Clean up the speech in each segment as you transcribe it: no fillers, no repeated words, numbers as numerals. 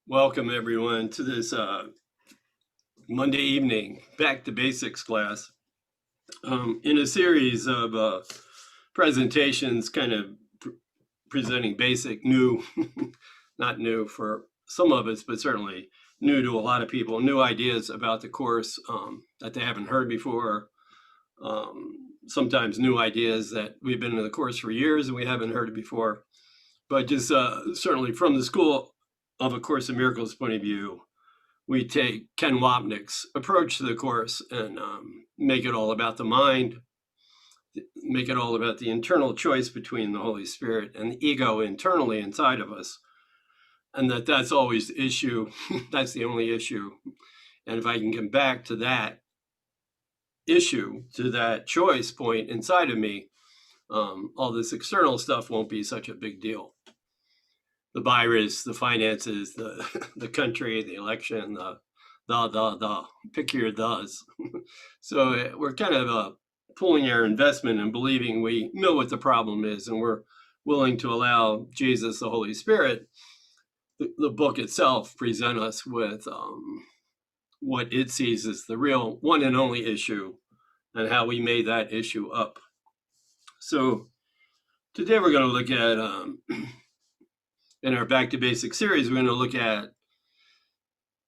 Welcome everyone to this Monday evening Back to Basics class. In a series of presentations kind of presenting basic new, not new for some of us, but certainly new to a lot of people, new ideas about the course that they haven't heard before. Sometimes new ideas that we've been in the course for years and we haven't heard it before. But just certainly from the School of A Course in Miracles point of view, we take Ken Wapnick's approach to the course and make it all about the mind, make it all about the internal choice between the Holy Spirit and the ego internally inside of us. And that's always the issue. That's the only issue. And if I can get back to that issue, to that choice point inside of me, all this external stuff won't be such a big deal. The virus, the finances, the country, the election, the pick your does. So we're kind of pulling our investment and believing we know what the problem is, and we're willing to allow Jesus, the Holy Spirit, the book itself, present us with what it sees as the real one and only issue, and how we made that issue up. So today we're going to look at in our Back to Basics series, we're going to look at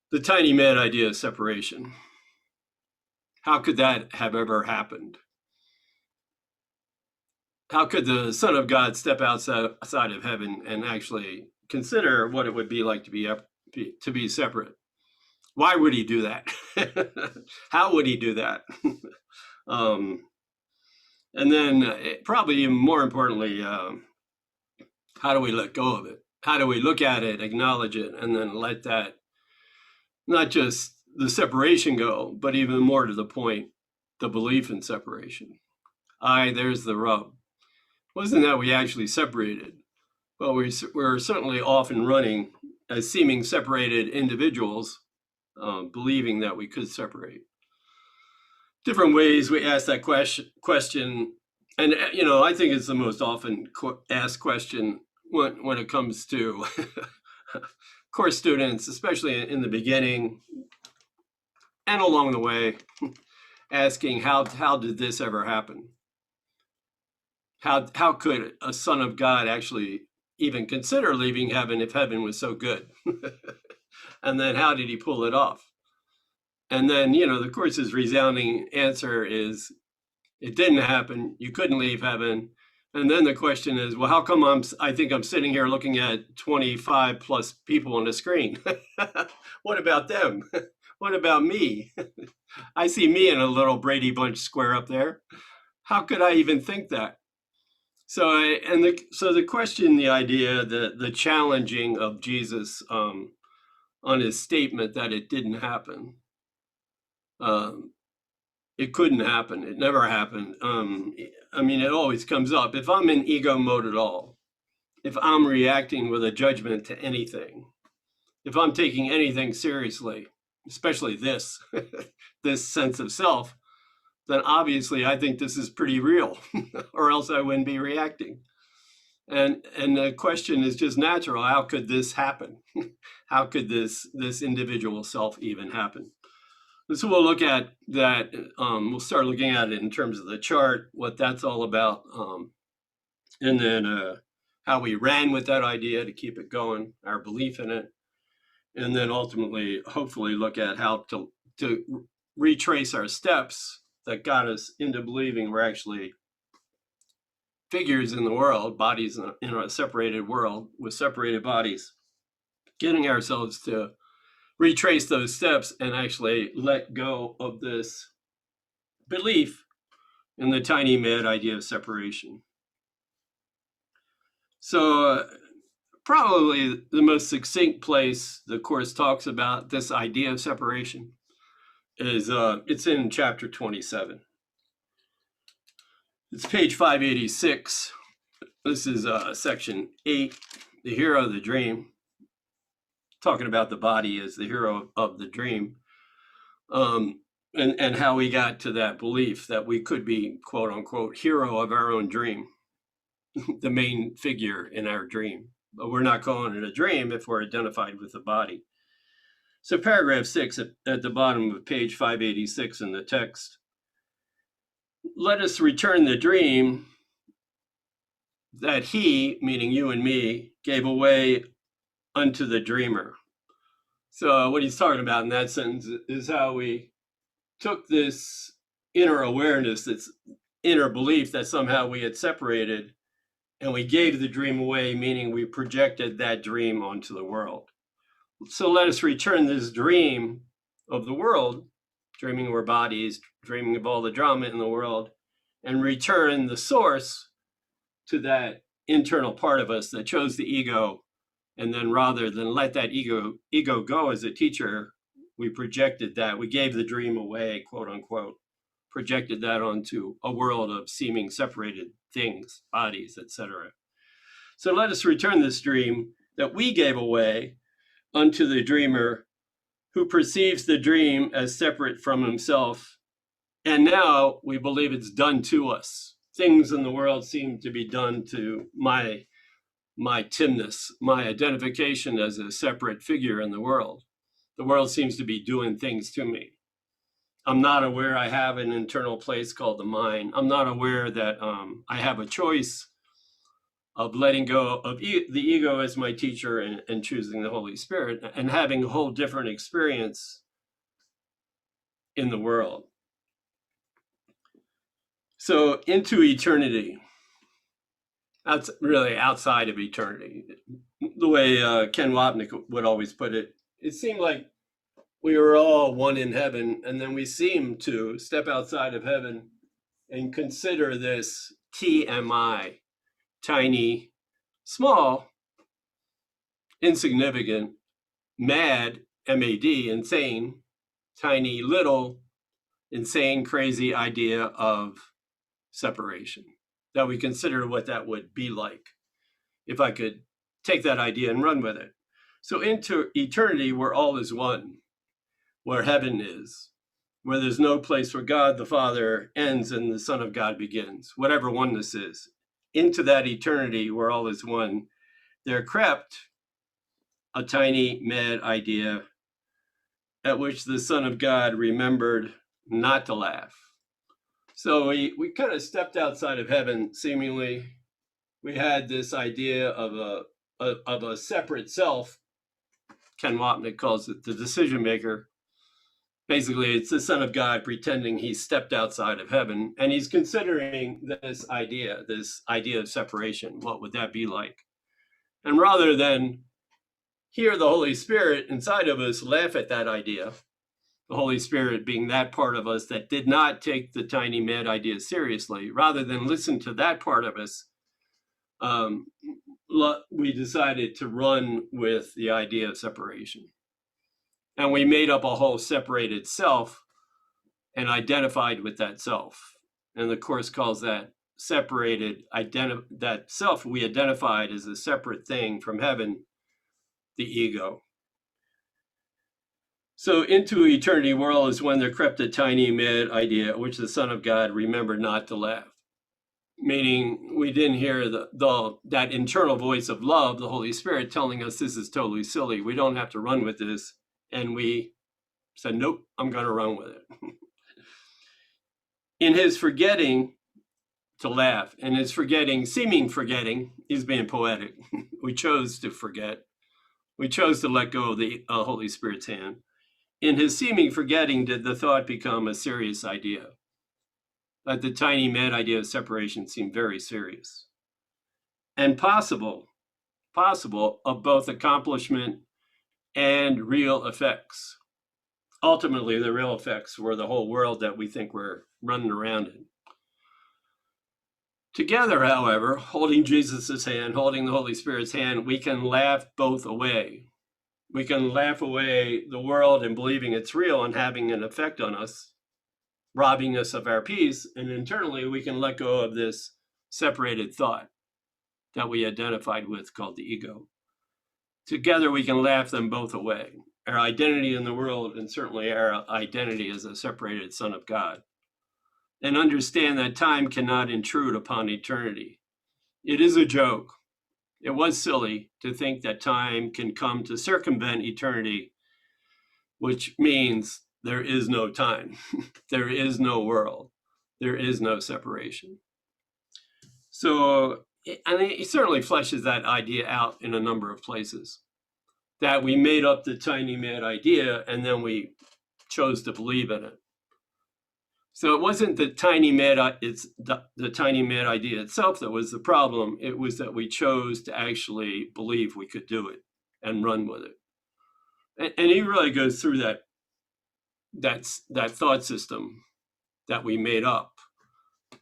the tiny mad idea of separation. How could that have ever happened? How could the Son of God step outside of heaven and actually consider what it would be like to be separate? Why would he do that? How would he do that? And then probably even more importantly, how do we let go of it? How do we look at it, acknowledge it, and then let that, not just the separation go, but even more to the point, the belief in separation. There's the rub. Wasn't that we actually separated? Well, we're certainly often running as seeming separated individuals, believing that we could separate. Different ways we ask that question, and I think it's the most often asked question when it comes to course students, especially in the beginning and along the way, asking how did this ever happen? How could a son of God actually even consider leaving heaven if heaven was so good? And then how did he pull it off? And then, the course's resounding answer is it didn't happen. You couldn't leave heaven. And then the question is, well, how come I think I'm sitting here looking at 25 plus people on the screen? What about them? What about me? I see me in a little Brady Bunch square up there. How could I even think that? So the question, the idea, the challenging of Jesus on his statement that it didn't happen. It couldn't happen. It never happened. It always comes up. If I'm in ego mode at all, if I'm reacting with a judgment to anything, if I'm taking anything seriously, especially this, this sense of self, then obviously I think this is pretty real, or else I wouldn't be reacting. And the question is just natural. How could this happen? How could this individual self even happen? And so we'll look at that. We'll start looking at it in terms of the chart, what that's all about, and then how we ran with that idea to keep it going, our belief in it, and then ultimately, hopefully, look at how to retrace our steps that got us into believing we're actually figures in the world, bodies in a separated world with separated bodies, getting ourselves to retrace those steps and actually let go of this belief in the tiny mad idea of separation. So probably the most succinct place the course talks about this idea of separation is it's in chapter 27. It's page 586. This is section 8, the hero of the dream, talking about the body as the hero of the dream, and how we got to that belief that we could be, quote unquote, hero of our own dream, the main figure in our dream. but we're not calling it a dream if we're identified with the body. So paragraph 6 at the bottom of page 586 in the text, let us return the dream that he, meaning you and me, gave away unto the dreamer. So what he's talking about in that sentence is how we took this inner awareness, this inner belief that somehow we had separated, and we gave the dream away, meaning we projected that dream onto the world. So let us return this dream of the world, dreaming of our bodies, dreaming of all the drama in the world, and return the source to that internal part of us that chose the ego. And then rather than let that ego go as a teacher, we projected that, we gave the dream away, quote unquote, projected that onto a world of seeming separated things, bodies, etc. So let us return this dream that we gave away unto the dreamer, who perceives the dream as separate from himself. And now we believe it's done to us. Things in the world seem to be done to my Timness, my identification as a separate figure in the world. The world seems to be doing things to me. I'm not aware I have an internal place called the mind. I'm not aware that I have a choice of letting go of the ego as my teacher and choosing the Holy Spirit and having a whole different experience in the world. So into eternity. That's really outside of eternity. The way Ken Wapnick would always put it, it seemed like we were all one in heaven, and then we seemed to step outside of heaven and consider this TMI, tiny, small, insignificant, mad, MAD, insane, tiny, little, insane, crazy idea of separation. That we consider what that would be like if I could take that idea and run with it. So into eternity, where all is one, where heaven is, where there's no place where God the Father ends and the Son of God begins, whatever oneness is. Into that eternity where all is one, there crept a tiny, mad idea at which the Son of God remembered not to laugh. So we kind of stepped outside of heaven, seemingly. We had this idea of a separate self. Ken Wapnick calls it the decision maker. Basically, it's the Son of God pretending he stepped outside of heaven, and he's considering this idea of separation. What would that be like? And rather than hear the Holy Spirit inside of us laugh at that idea, the Holy Spirit being that part of us that did not take the tiny mad idea seriously, rather than listen to that part of us, we decided to run with the idea of separation. And we made up a whole separated self and identified with that self. And the Course calls that separated, that self we identified as a separate thing from heaven, the ego. So into eternity world is when there crept a tiny mad idea at which the Son of God remembered not to laugh. Meaning we didn't hear that internal voice of love, the Holy Spirit, telling us this is totally silly. We don't have to run with this. And we said, nope, I'm going to run with it. In his forgetting to laugh, and his seeming forgetting, he's being poetic. We chose to forget. We chose to let go of the Holy Spirit's hand. In his seeming forgetting did the thought become a serious idea. That the tiny mad idea of separation seemed very serious. And possible of both accomplishment and real effects. Ultimately, the real effects were the whole world that we think we're running around in. Together, however, holding Jesus' hand, holding the Holy Spirit's hand, we can laugh both away. We can laugh away the world and believing it's real and having an effect on us, robbing us of our peace, and internally we can let go of this separated thought that we identified with called the ego. Together we can laugh them both away, our identity in the world and certainly our identity as a separated Son of God, and understand that time cannot intrude upon eternity. It is a joke. It was silly to think that time can come to circumvent eternity, which means there is no time, there is no world, there is no separation. So, and he certainly fleshes that idea out in a number of places, that we made up the tiny mad idea and then we chose to believe in it. So it wasn't the tiny mad, it's the tiny mad idea itself that was the problem. It was that we chose to actually believe we could do it and run with it. And he really goes through that thought system that we made up,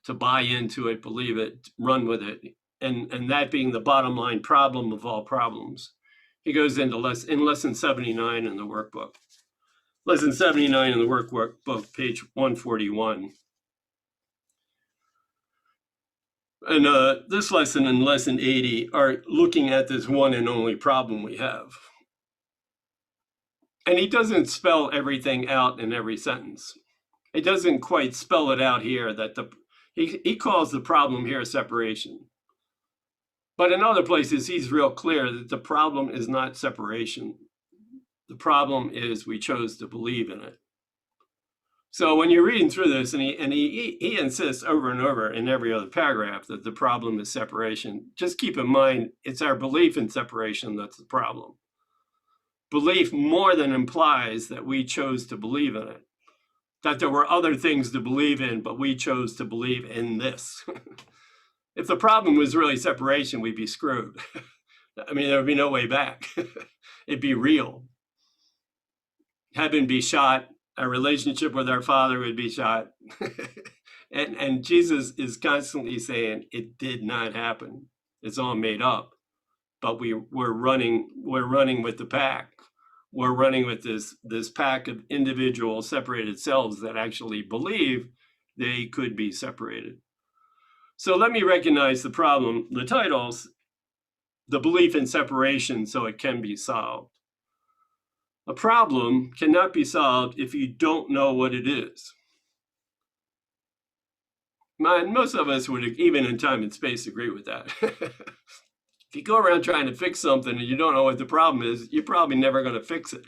to buy into it, believe it, run with it, and that being the bottom line problem of all problems. He goes into lesson 79 in the workbook. Lesson 79 in the workbook, page 141. And this lesson and lesson 80 are looking at this one and only problem we have. And he doesn't spell everything out in every sentence. It doesn't quite spell it out here that he calls the problem here separation. But in other places, he's real clear that the problem is not separation. The problem is we chose to believe in it. So when you're reading through this, and he insists over and over in every other paragraph that the problem is separation, just keep in mind, it's our belief in separation that's the problem. Belief more than implies that we chose to believe in it, that there were other things to believe in, but we chose to believe in this. If the problem was really separation, we'd be screwed. I mean, there would be no way back. It'd be real. Heaven be shot. Our relationship with our Father would be shot. and Jesus is constantly saying it did not happen. It's all made up. But we're running with the pack. We're running with this pack of individual separated selves that actually believe they could be separated. So let me recognize the problem. The title's The Belief in Separation So It Can Be Solved. A problem cannot be solved if you don't know what it is. Most of us would, even in time and space, agree with that. If you go around trying to fix something and you don't know what the problem is, you're probably never going to fix it.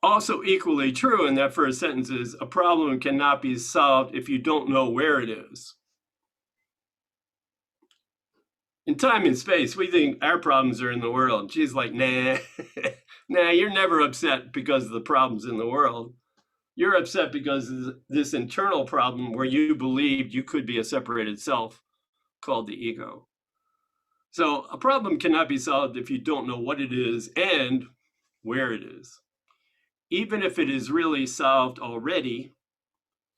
Also equally true in that first sentence is a problem cannot be solved if you don't know where it is. In time and space, we think our problems are in the world. She's like, nah, you're never upset because of the problems in the world. You're upset because of this internal problem where you believed you could be a separated self called the ego. So a problem cannot be solved if you don't know what it is and where it is. Even if it is really solved already,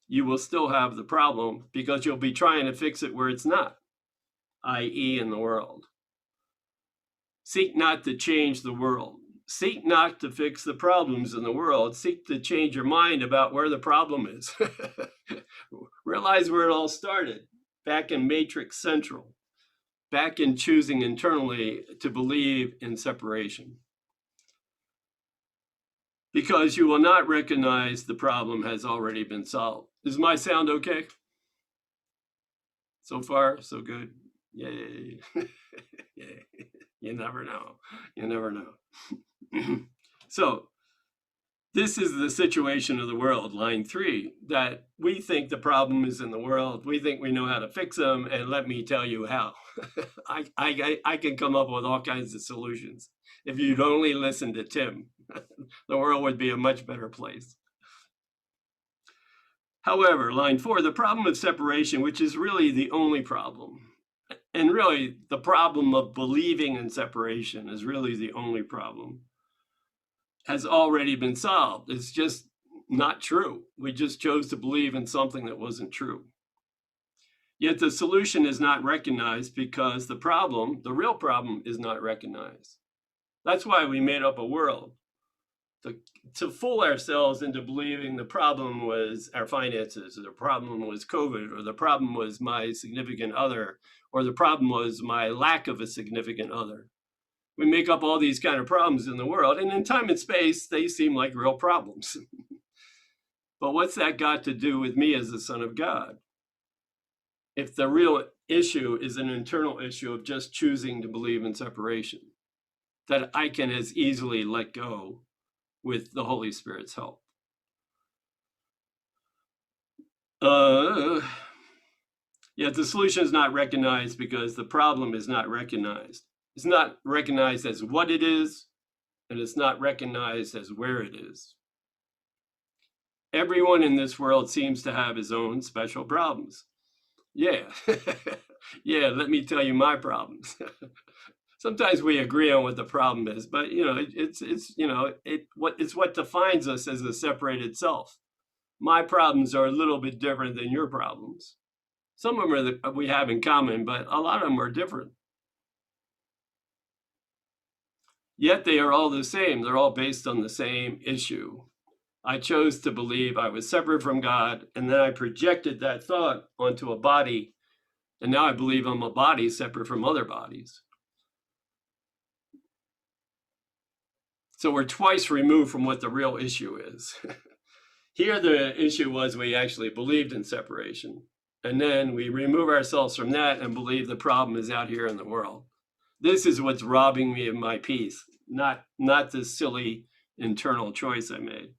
you will still have the problem because you'll be trying to fix it where it's not, i.e. in the world. Seek not to change the world. Seek not to fix the problems in the world. Seek to change your mind about where the problem is. Realize where it all started, back in Matrix Central, back in choosing internally to believe in separation. Because you will not recognize the problem has already been solved. Is my sound okay? So far, so good. Yay. Yay. You never know. You never know. So this is the situation of the world, line 3, that we think the problem is in the world. We think we know how to fix them, and let me tell you how. I can come up with all kinds of solutions. If you'd only listen to Tim, the world would be a much better place. However, line 4, the problem of separation, which is really the only problem, and really the problem of believing in separation is really the only problem, has already been solved. It's just not true. We just chose to believe in something that wasn't true. Yet the solution is not recognized because the problem, the real problem, is not recognized. That's why we made up a world, to fool ourselves into believing the problem was our finances, or the problem was COVID, or the problem was my significant other, or the problem was my lack of a significant other. We make up all these kind of problems in the world, and in time and space, they seem like real problems. But what's that got to do with me as the Son of God? If the real issue is an internal issue of just choosing to believe in separation that I can as easily let go with the Holy Spirit's help. Yet the solution is not recognized because the problem is not recognized. It's not recognized as what it is, and it's not recognized as where it is. Everyone in this world seems to have his own special problems. Yeah, yeah, let me tell you my problems. Sometimes we agree on what the problem is, but it's what defines us as a separated self. My problems are a little bit different than your problems. Some of them we have in common, but a lot of them are different. Yet they are all the same. They're all based on the same issue. I chose to believe I was separate from God, and then I projected that thought onto a body, and now I believe I'm a body separate from other bodies. So we're twice removed from what the real issue is. Here, the issue was we actually believed in separation, and then we remove ourselves from that and believe the problem is out here in the world. This is what's robbing me of my peace, not this silly internal choice I made.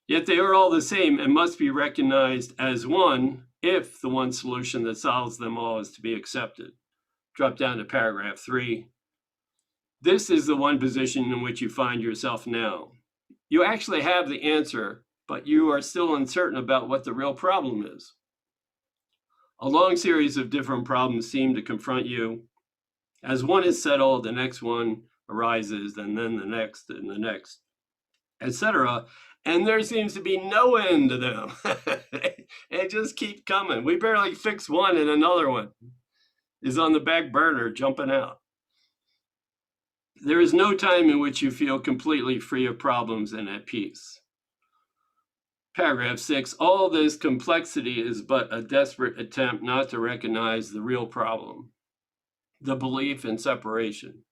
Yet they are all the same and must be recognized as one if the one solution that solves them all is to be accepted. Drop down to paragraph 3. This is the one position in which you find yourself now. You actually have the answer, but you are still uncertain about what the real problem is. A long series of different problems seem to confront you. As one is settled, the next one arises, and then the next, etc. And there seems to be no end to them. They just keep coming. We barely fix one and another one is on the back burner jumping out. There is no time in which you feel completely free of problems and at peace. Paragraph 6, all this complexity is but a desperate attempt not to recognize the real problem, the belief in separation,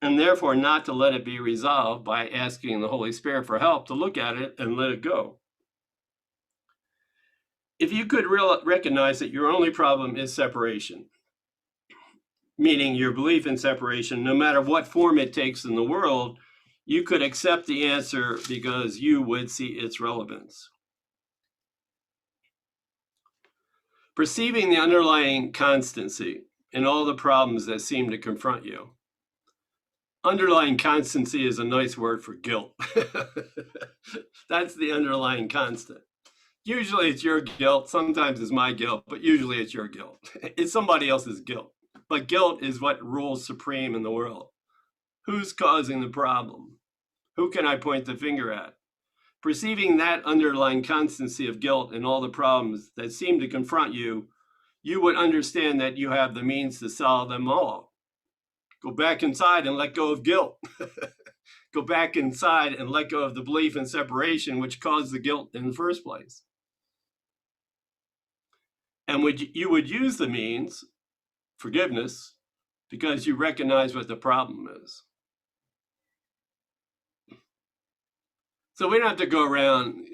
and therefore not to let it be resolved by asking the Holy Spirit for help to look at it and let it go. If you could recognize that your only problem is separation, meaning your belief in separation, no matter what form it takes in the world, you could accept the answer because you would see its relevance. Perceiving the underlying constancy in all the problems that seem to confront you. Underlying constancy is a nice word for guilt. That's the underlying constant. Usually it's your guilt, sometimes it's my guilt, but usually it's your guilt. It's somebody else's guilt. But guilt is what rules supreme in the world. Who's causing the problem? Who can I point the finger at? Perceiving that underlying constancy of guilt in all the problems that seem to confront you, you would understand that you have the means to solve them all. Go back inside and let go of guilt. Go back inside and let go of the belief in separation, which caused the guilt in the first place. And you would use the means, forgiveness, because you recognize what the problem is. So we don't have to go around,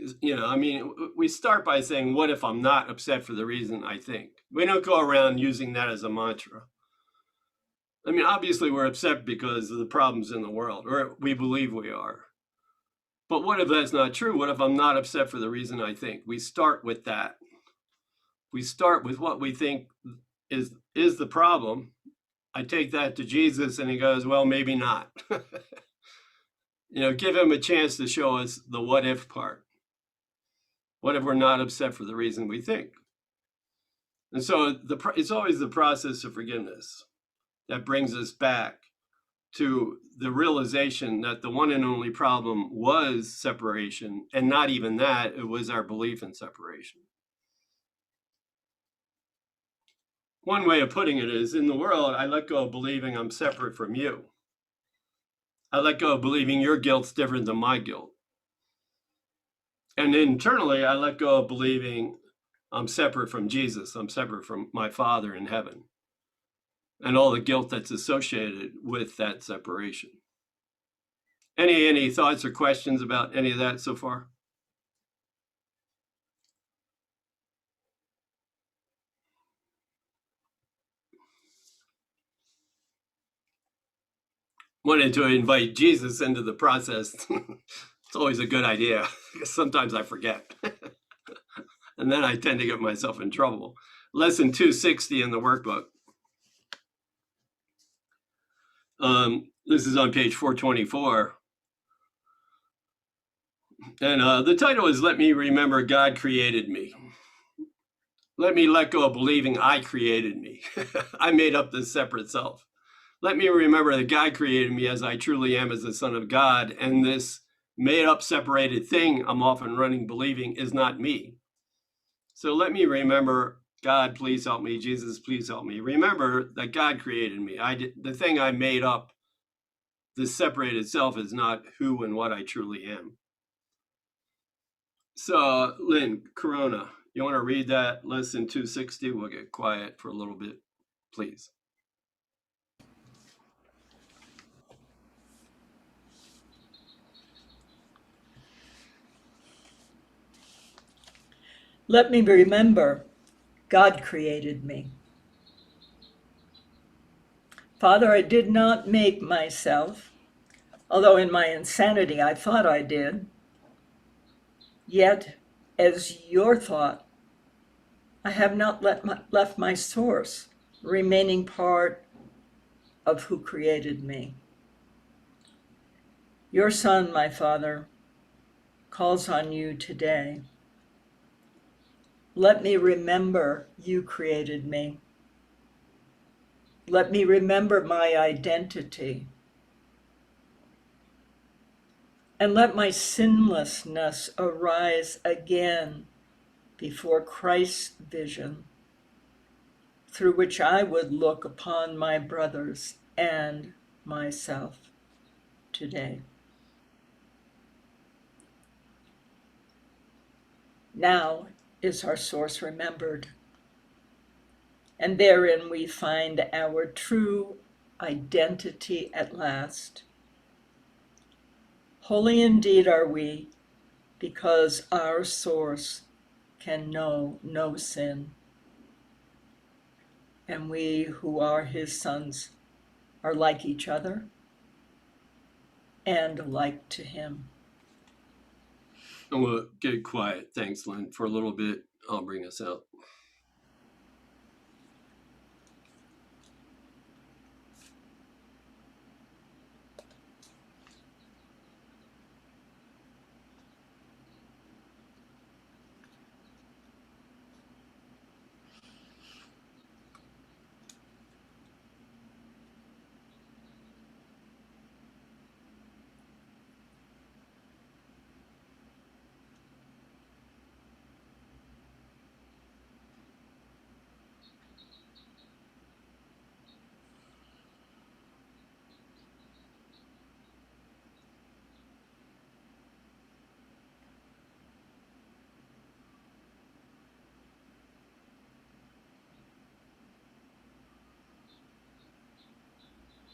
we start by saying, what if I'm not upset for the reason I think? We don't go around using that as a mantra. Obviously we're upset because of the problems in the world, or we believe we are. But what if that's not true? What if I'm not upset for the reason I think? We start with that. We start with what we think is the problem. I take that to Jesus and he goes, well, maybe not. Give him a chance to show us the what if part. What if we're not upset for the reason we think? And so it's always the process of forgiveness that brings us back to the realization that the one and only problem was separation, and not even that, it was our belief in separation. One way of putting it is, in the world, I let go of believing I'm separate from you. I let go of believing your guilt's different than my guilt. And internally, I let go of believing I'm separate from Jesus. I'm separate from my Father in heaven. And all the guilt that's associated with that separation. Any thoughts or questions about any of that so far? wanted to invite Jesus into the process. It's always a good idea, because sometimes I forget. And then I tend to get myself in trouble. Lesson 260 in the workbook. This is on page 424. And the title is Let Me Remember God Created Me. Let me let go of believing I created me. I made up this separate self. Let me remember that God created me as I truly am as the Son of God, and this made up separated thing I'm often running believing is not me. So let me remember, God, please help me. Jesus, please help me. Remember that God created me. The thing I made up, this separated self, is not who and what I truly am. So, Lynn, Corona, you want to read that lesson 260? We'll get quiet for a little bit, please. Let me remember, God created me. Father, I did not make myself, although in my insanity I thought I did. Yet, as your thought, I have not left my source, remaining part of who created me. Your Son, my Father, calls on you today. Let me remember you created me. Let me remember my identity. And let my sinlessness arise again before Christ's vision, through which I would look upon my brothers and myself today. Now is our source remembered, and therein we find our true identity at last. Holy indeed are we, because our source can know no sin. And we who are his sons are like each other and like to him. And we'll get quiet. Thanks, Lynn, for a little bit. I'll bring us out.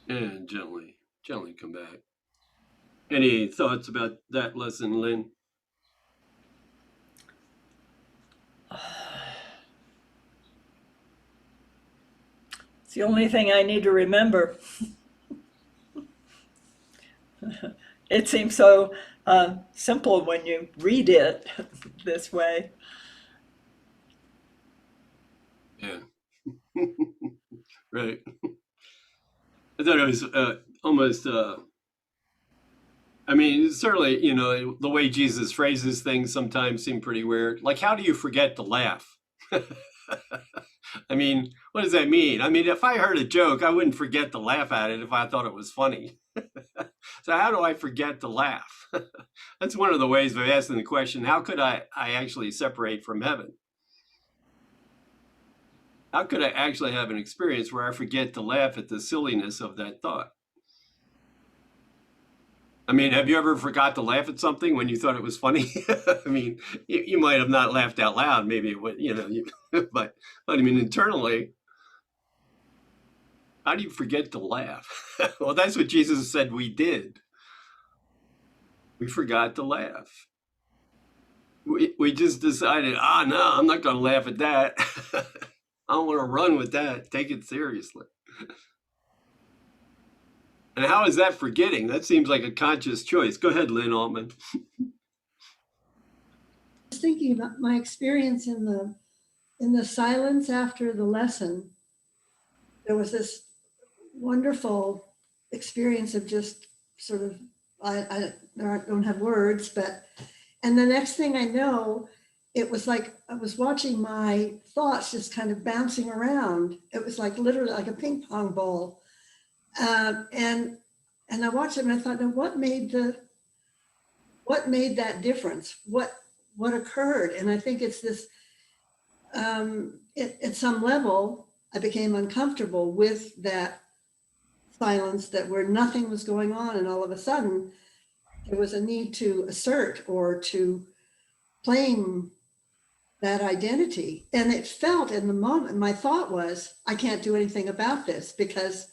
And gently come back. Any thoughts about that lesson, Lynn? It's the only thing I need to remember. It seems so simple when you read it this way. Yeah. Right. I thought it was almost, I mean, certainly, the way Jesus phrases things sometimes seem pretty weird. Like, how do you forget to laugh? I mean, what does that mean? I mean, if I heard a joke, I wouldn't forget to laugh at it if I thought it was funny. So how do I forget to laugh? That's one of the ways of asking the question, how could I actually separate from heaven? How could I actually have an experience where I forget to laugh at the silliness of that thought? I mean, have you ever forgot to laugh at something when you thought it was funny? I mean, you might have not laughed out loud, maybe it would, but I mean, internally, how do you forget to laugh? Well, that's what Jesus said we did. We forgot to laugh. We just decided, no, I'm not going to laugh at that. I don't want to run with that. Take it seriously. And how is that forgetting? That seems like a conscious choice. Go ahead, Lynn Altman. Was thinking about my experience in the silence after the lesson. There was this wonderful experience of just sort of, I don't have words, but, and the next thing I know, it was like I was watching my thoughts just kind of bouncing around. It was like literally like a ping pong ball. And I watched it and I thought, now what made that difference? What occurred? And I think it's this, at some level, I became uncomfortable with that silence, that where nothing was going on, and all of a sudden there was a need to assert or to claim that identity. And it felt in the moment, my thought was, I can't do anything about this, because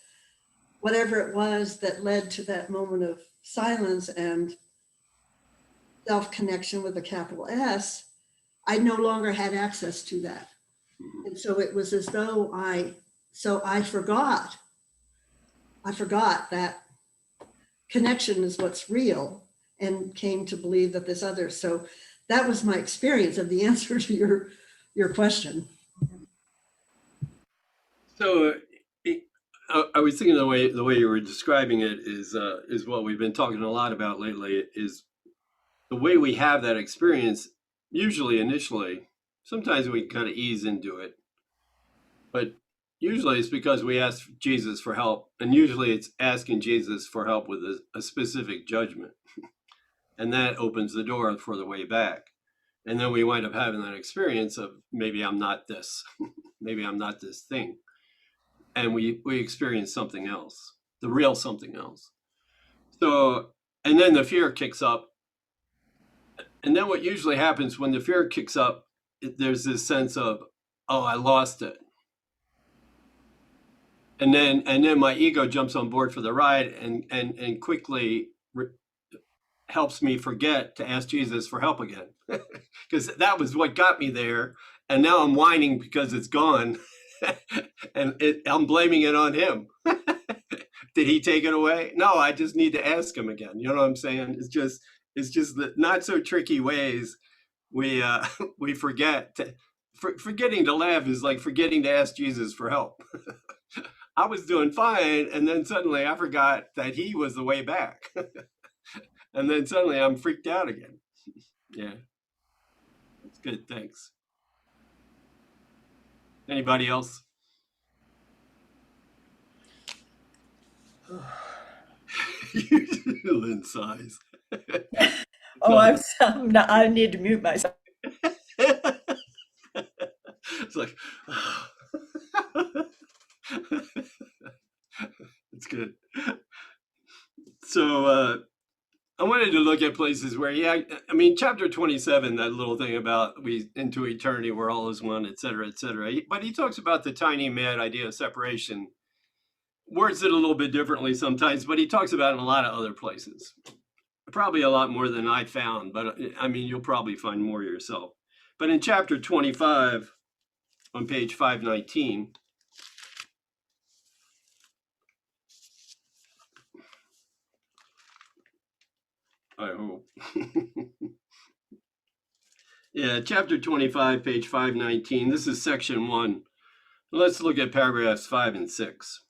whatever it was that led to that moment of silence and self-connection with a capital S, I no longer had access to that. And so it was as though I forgot that connection is what's real, and came to believe that this other. So that was my experience of the answer to your question. So I was thinking the way you were describing it is what we've been talking a lot about lately, is the way we have that experience. Usually initially, sometimes we kind of ease into it, but usually it's because we ask Jesus for help, and usually it's asking Jesus for help with a specific judgment. And that opens the door for the way back. And then we wind up having that experience of, maybe I'm not this, maybe I'm not this thing. And we experience something else, the real something else. So, and then the fear kicks up. And then what usually happens when the fear kicks up, there's this sense of, oh, I lost it. And then my ego jumps on board for the ride and quickly helps me forget to ask Jesus for help again. Because that was what got me there. And now I'm whining because it's gone. And I'm blaming it on him. Did he take it away? No, I just need to ask him again. You know what I'm saying? It's just the not so tricky ways we forget. Forgetting to laugh is like forgetting to ask Jesus for help. I was doing fine, and then suddenly I forgot that he was the way back. And then suddenly I'm freaked out again. Yeah. That's good. Thanks. Anybody else? Lynn sighs. Oh, I need to mute myself. It's like, it's good. So I wanted to look at places where, I mean, chapter 27, that little thing about we into eternity, we're all as one, et cetera, et cetera. But he talks about the tiny mad idea of separation. Words it a little bit differently sometimes, but he talks about it in a lot of other places. Probably a lot more than I found, but I mean, you'll probably find more yourself. But in chapter 25, on page 519, I hope. Yeah, chapter 25, page 519. This is section 1. Let's look at paragraphs 5 and 6.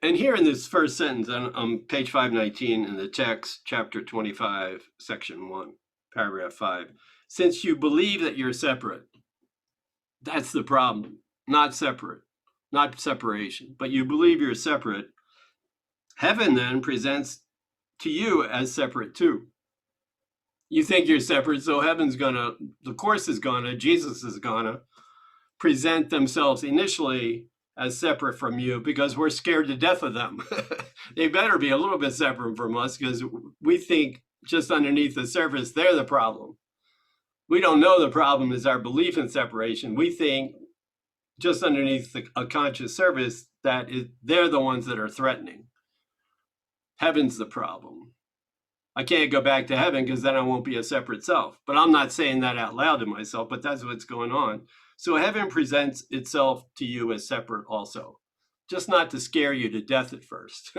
And here in this first sentence on page 519 in the text, chapter 25, section 1, paragraph 5, since you believe that you're separate, that's the problem. Not separate, not separation, but you believe you're separate. Heaven then presents to you as separate too. You think you're separate, so heaven's gonna, the course is gonna, Jesus is gonna present themselves initially as separate from you because we're scared to death of them. They better be a little bit separate from us because we think just underneath the surface, they're the problem. We don't know the problem is our belief in separation. We think just underneath a conscious surface that they're the ones that are threatening. Heaven's the problem. I can't go back to heaven because then I won't be a separate self. But I'm not saying that out loud to myself, but that's what's going on. So heaven presents itself to you as separate also. just not to scare you to death at first,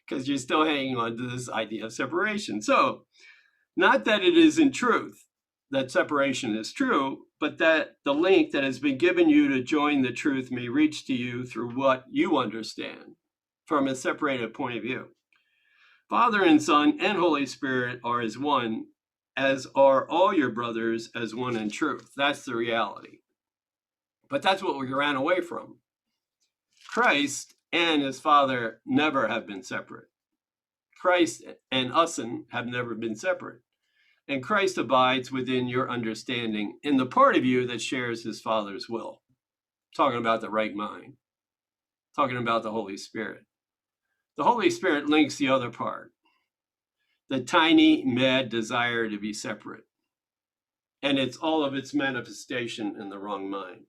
because you're still hanging on to this idea of separation. So, not that it is in truth that separation is true, but that the link that has been given you to join the truth may reach to you through what you understand from a separated point of view. Father and Son and Holy Spirit are as one, as are all your brothers as one in truth. That's the reality. But that's what we ran away from. Christ and his Father never have been separate. Christ and us have never been separate. And Christ abides within your understanding in the part of you that shares his Father's will. Talking about the right mind. Talking about the Holy Spirit. The Holy Spirit links the other part. The tiny, mad desire to be separate. And it's all of its manifestation in the wrong mind.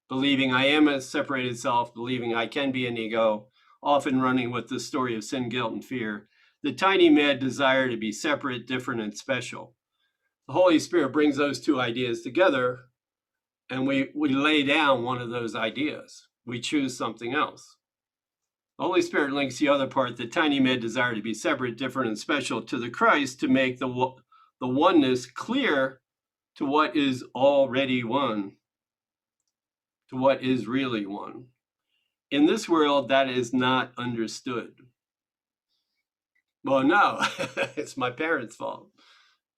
Believing I am a separated self, believing I can be an ego, often running with the story of sin, guilt, and fear. The tiny, mad desire to be separate, different, and special. The Holy Spirit brings those two ideas together, and we lay down one of those ideas. We choose something else. The Holy Spirit links the other part, the tiny, mad desire to be separate, different, and special, to the Christ to make the oneness clear to what is already one. To what is really one. In this world, that is not understood. Well, no, it's my parents' fault.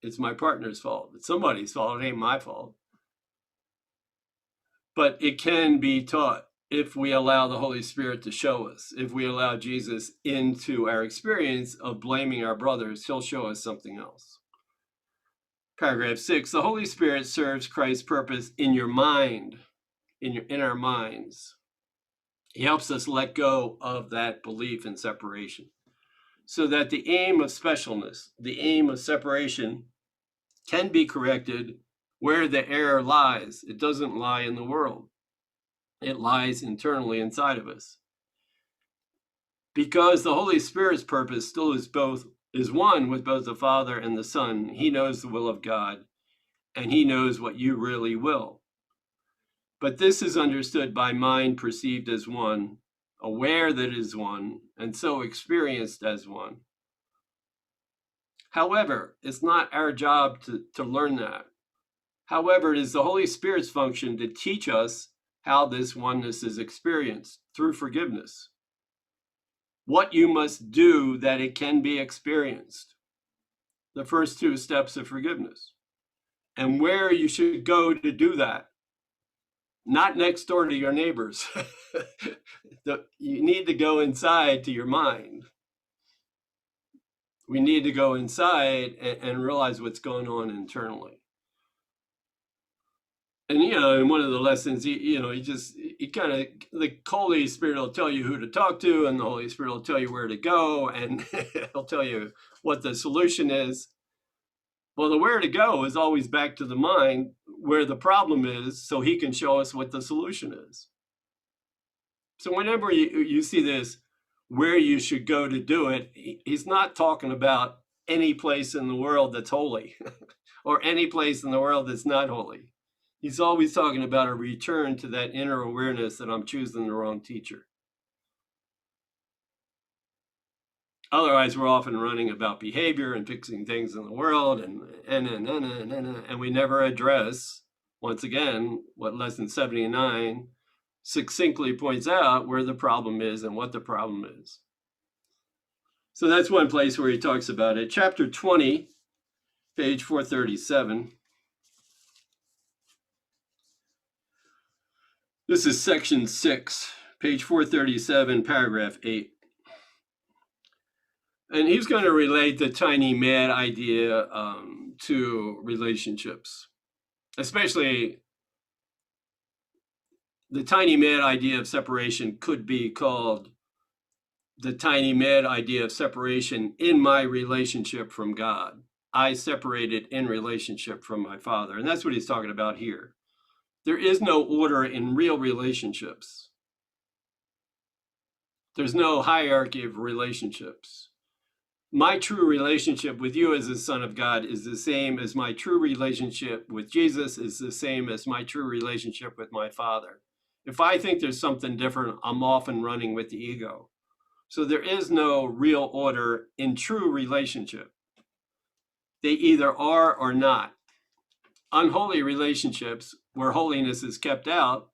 It's my partner's fault. It's somebody's fault. It ain't my fault. But it can be taught if we allow the Holy Spirit to show us. If we allow Jesus into our experience of blaming our brothers, he'll show us something else. Paragraph 6, the Holy Spirit serves Christ's purpose in your mind. In our minds. He helps us let go of that belief in separation so that the aim of specialness, the aim of separation can be corrected where the error lies. It doesn't lie in the world. It lies internally inside of us. Because the Holy Spirit's purpose still is one with both the Father and the Son. He knows the will of God and he knows what you really will. But this is understood by mind perceived as one, aware that it is one, and so experienced as one. However, it's not our job to learn that. However, it is the Holy Spirit's function to teach us how this oneness is experienced through forgiveness. What you must do that it can be experienced. The first two steps of forgiveness. And where you should go to do that. Not next door to your neighbors. You need to go inside to your mind. We need to go inside and realize what's going on internally. And, in one of the lessons, the Holy Spirit will tell you who to talk to, and the Holy Spirit will tell you where to go, and he'll tell you what the solution is. Well, the where to go is always back to the mind where the problem is, so he can show us what the solution is. So whenever you see this, where you should go to do it, he's not talking about any place in the world that's holy or any place in the world that's not holy. He's always talking about a return to that inner awareness that I'm choosing the wrong teacher. Otherwise, we're often running about behavior and fixing things in the world, and we never address, once again, what lesson 79 succinctly points out, where the problem is and what the problem is. So that's one place where he talks about it. Chapter 20, page 437. This is section 6, page 437, paragraph 8. And he's going to relate the tiny mad idea to relationships, especially the tiny mad idea of separation could be called the tiny mad idea of separation in my relationship from God. I separated in relationship from my Father. And that's what he's talking about here. There is no order in real relationships. There's no hierarchy of relationships. My true relationship with you as a son of God is the same as my true relationship with Jesus is the same as my true relationship with my Father. If I think there's something different, I'm often running with the ego. So there is no real order in true relationship. They either are or not. Unholy relationships where holiness is kept out,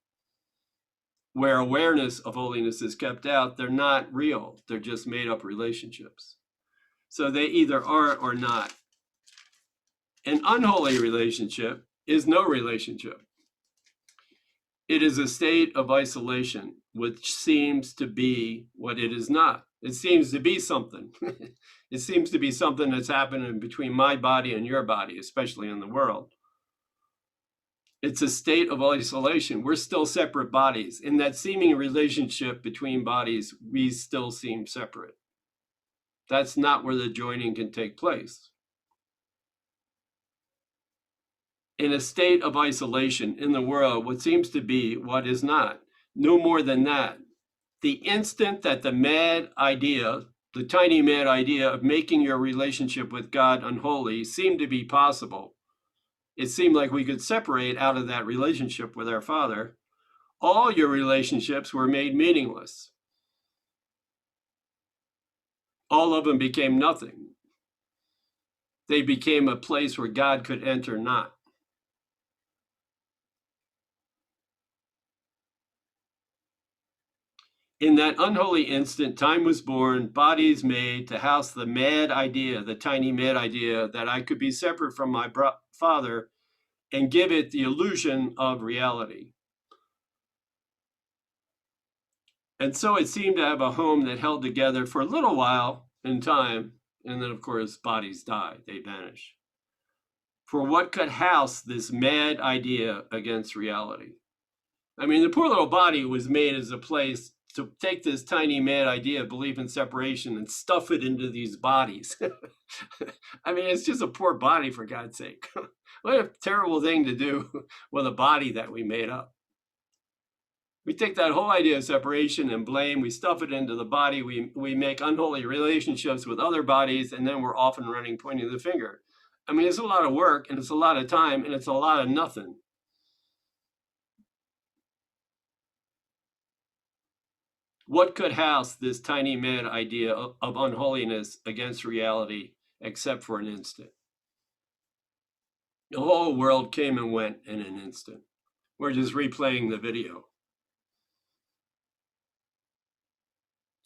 where awareness of holiness is kept out, they're not real. They're just made up relationships. So they either are or not. An unholy relationship is no relationship. It is a state of isolation, which seems to be what it is not. It seems to be something. It seems to be something that's happening between my body and your body, especially in the world. It's a state of isolation. We're still separate bodies. In that seeming relationship between bodies, we still seem separate. That's not where the joining can take place. In a state of isolation in the world, what seems to be what is not. No more than that. The instant that the mad idea, the tiny mad idea of making your relationship with God unholy seemed to be possible, it seemed like we could separate out of that relationship with our Father. All your relationships were made meaningless. All of them became nothing. They became a place where God could enter not. In that unholy instant, time was born, bodies made to house the mad idea, the tiny mad idea that I could be separate from my Father and give it the illusion of reality. And so it seemed to have a home that held together for a little while in time, and then, of course, bodies die, they vanish. For what could house this mad idea against reality? I mean, the poor little body was made as a place to take this tiny mad idea of belief in separation and stuff it into these bodies. I mean, it's just a poor body, for God's sake. What a terrible thing to do with a body that we made up. We take that whole idea of separation and blame, we stuff it into the body, we make unholy relationships with other bodies, and then we're often running pointing the finger. I mean, it's a lot of work, and it's a lot of time, and it's a lot of nothing. What could house this tiny mad idea of unholiness against reality except for an instant? The whole world came and went in an instant. We're just replaying the video.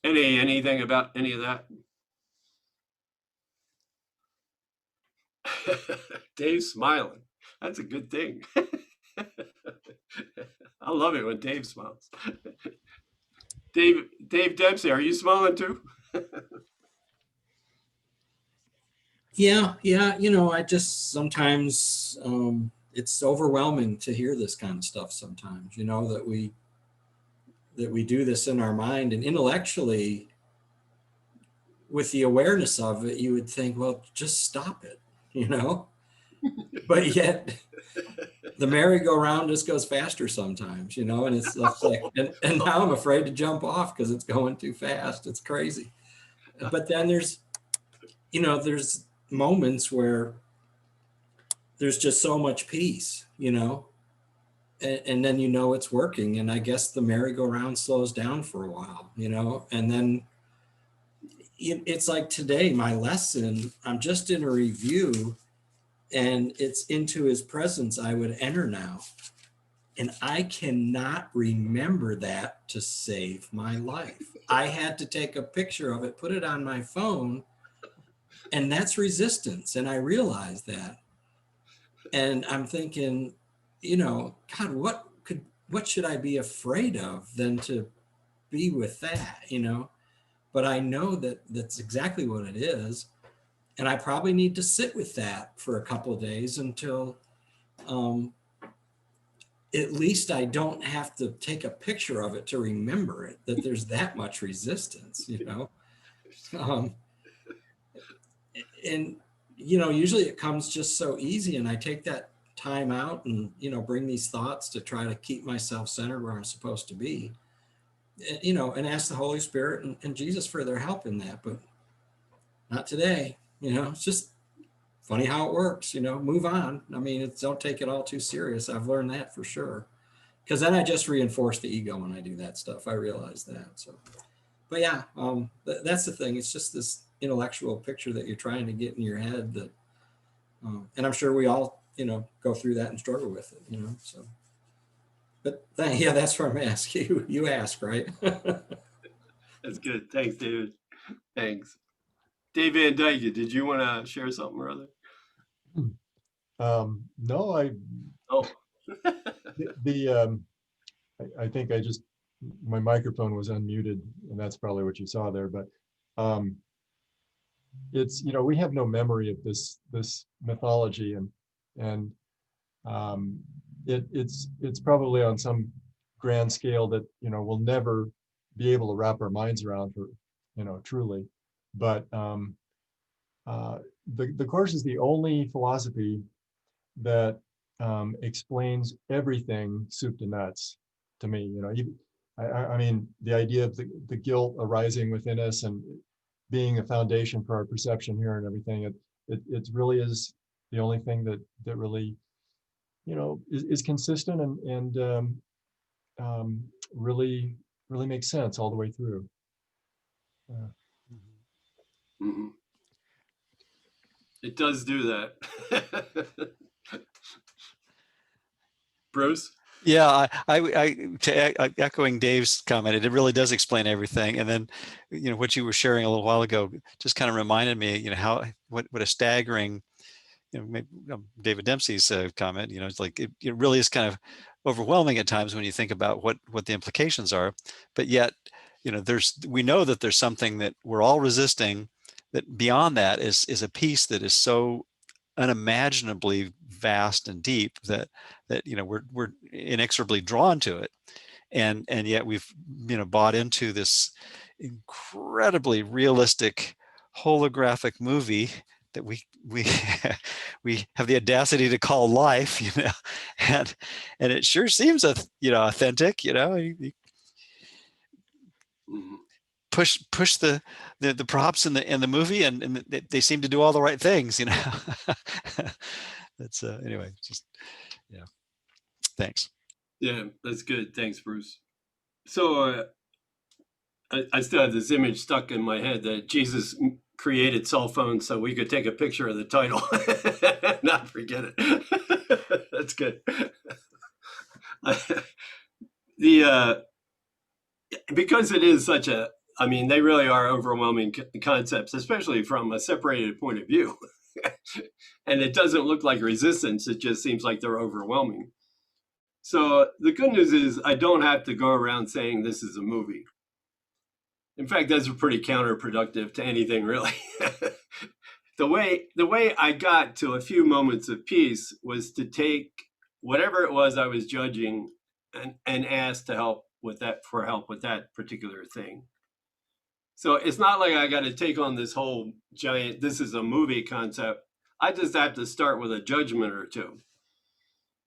Anything about any of that? Dave's smiling. That's a good thing. I love it when Dave smiles. Dave Dempsey, are you smiling too? Yeah, I just sometimes it's overwhelming to hear this kind of stuff sometimes, that we do this in our mind, and intellectually with the awareness of it, you would think, well, just stop it, but yet the merry-go-round just goes faster sometimes, and it's like, and now I'm afraid to jump off because it's going too fast. It's crazy. But then there's moments where there's just so much peace, and then it's working. And I guess the merry-go-round slows down for a while, and then it's like today, my lesson, I'm just in a review and it's into his presence I would enter now. And I cannot remember that to save my life. I had to take a picture of it, put it on my phone, and that's resistance. And I realized that. And I'm thinking, God, what should I be afraid of than to be with that, But I know that that's exactly what it is. And I probably need to sit with that for a couple of days until at least I don't have to take a picture of it to remember it, that there's that much resistance, and, usually it comes just so easy. And I take that time out and, bring these thoughts to try to keep myself centered where I'm supposed to be, and ask the Holy Spirit and Jesus for their help in that. But not today, it's just funny how it works, move on. I mean, don't take it all too serious. I've learned that for sure. because then I just reinforce the ego when I do that stuff. I realize that. So, but yeah, that's the thing. It's just this intellectual picture that you're trying to get in your head that, and I'm sure we all, go through that and struggle with it, so. But yeah, that's what I'm asking. You ask, right? That's good. Thanks, David. Thanks. Dave Van Dyke, did you want to share something or other? No, Oh, I think my microphone was unmuted, and that's probably what you saw there, but it's, we have no memory of this mythology, and it's probably on some grand scale that, we'll never be able to wrap our minds around for, truly. But the Course is the only philosophy that explains everything soup to nuts to me. I mean, the idea of the guilt arising within us and being a foundation for our perception here and everything, it really is the only thing that really, is consistent and really makes sense all the way through. mhm. It does do that. Bruce? Yeah, echoing Dave's comment, it really does explain everything. And then, what you were sharing a little while ago just kind of reminded me, what a staggering, maybe, David Dempsey's comment. It's like it really is kind of overwhelming at times when you think about what the implications are. But yet, we know that there's something that we're all resisting. That beyond that is a peace that is so unimaginably vast and deep that we're inexorably drawn to it, and yet we've bought into this incredibly realistic holographic movie that we we have the audacity to call life, and it sure seems authentic. You Mhm. push the props in the movie, and they seem to do all the right things. That's anyway, just yeah. Thanks. Yeah, that's good. Thanks, Bruce. So I still have this image stuck in my head that Jesus created cell phones so we could take a picture of the title, not forget it. That's good. Because it is such a, I mean, they really are overwhelming concepts, especially from a separated point of view. And it doesn't look like resistance. It just seems like they're overwhelming. So the good news is I don't have to go around saying this is a movie. In fact, that's pretty counterproductive to anything, really. The way I got to a few moments of peace was to take whatever it was I was judging and ask for help with that particular thing. So it's not like I got to take on this whole giant, this is a movie concept. I just have to start with a judgment or two.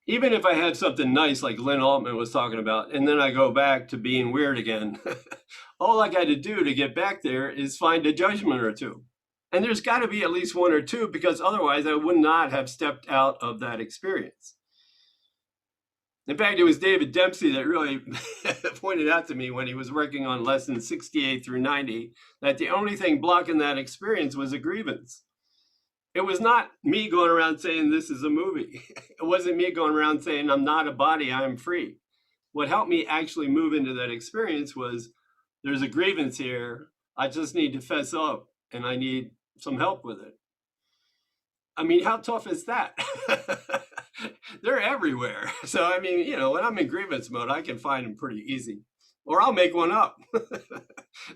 Even if I had something nice like Lynn Altman was talking about, and then I go back to being weird again, all I got to do to get back there is find a judgment or two. And there's got to be at least one or two, because otherwise I would not have stepped out of that experience. In fact, it was David Dempsey that really pointed out to me when he was working on lessons 68 through 90, that the only thing blocking that experience was a grievance. It was not me going around saying this is a movie. It wasn't me going around saying I'm not a body, I'm free. What helped me actually move into that experience was there's a grievance here. I just need to fess up and I need some help with it. I mean, how tough is that? They're everywhere. So, I mean, when I'm in grievance mode, I can find them pretty easy. Or I'll make one up, but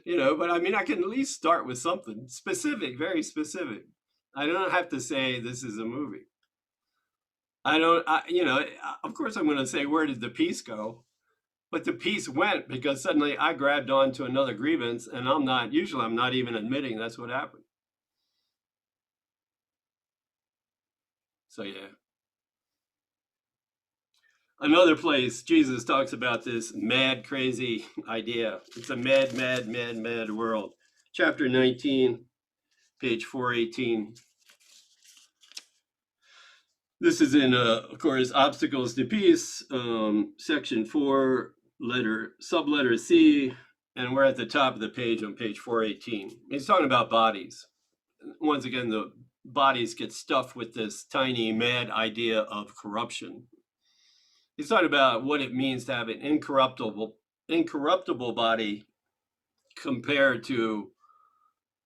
I mean, I can at least start with something specific, very specific. I don't have to say this is a movie. Of course I'm going to say, where did the peace go? But the peace went because suddenly I grabbed on to another grievance, and I'm not even admitting that's what happened. So, yeah. Another place, Jesus talks about this mad, crazy idea. It's a mad, mad, mad, mad world. Chapter 19, page 418. This is in, of course, Obstacles to Peace, section 4, subletter C, and we're at the top of the page on page 418. He's talking about bodies. Once again, the bodies get stuffed with this tiny, mad idea of corruption. He's talking about what it means to have an incorruptible body compared to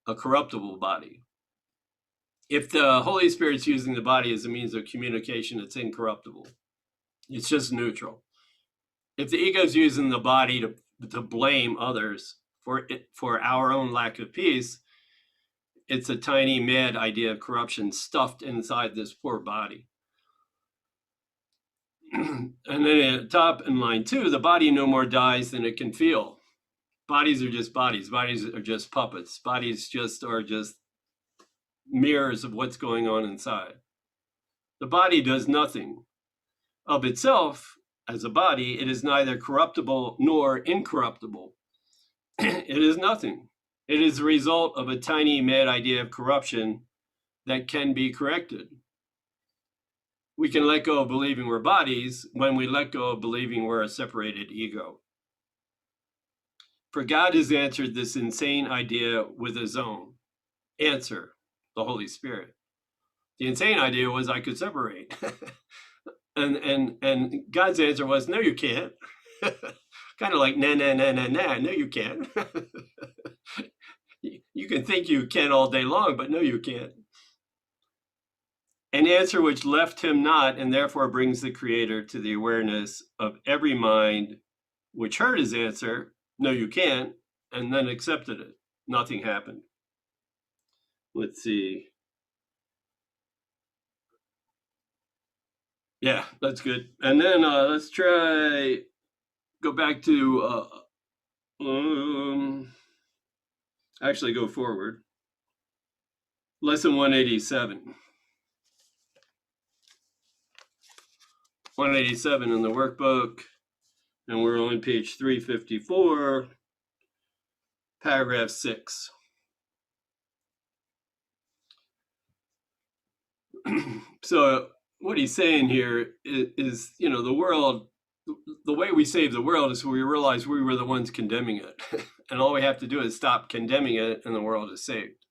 a corruptible body. If the Holy Spirit's using the body as a means of communication, it's incorruptible. It's just neutral. If the ego's using the body to blame others for our own lack of peace, it's a tiny, mad idea of corruption stuffed inside this poor body. And then at the top in line 2, the body no more dies than it can feel. Bodies are just bodies. Bodies are just puppets. Bodies are just mirrors of what's going on inside. The body does nothing of itself as a body. It is neither corruptible nor incorruptible. It is nothing. It is the result of a tiny, mad idea of corruption that can be corrected. We can let go of believing we're bodies when we let go of believing we're a separated ego. For God has answered this insane idea with his own answer, the Holy Spirit. The insane idea was I could separate. and God's answer was, no, you can't. Kind of like, nah, no, you can't. You can think you can all day long, but no, you can't. An answer which left him not, and therefore brings the Creator to the awareness of every mind which heard his answer, no, you can't, and then accepted it. Nothing happened. Let's see. Yeah, that's good. And then let's try, go back to, actually go forward. Lesson 187. 187 in the workbook, and we're on page 354, paragraph 6. So what he's saying here is, you know, the world, the way we save the world is we realize we were the ones condemning it. And all we have to do is stop condemning it and the world is saved.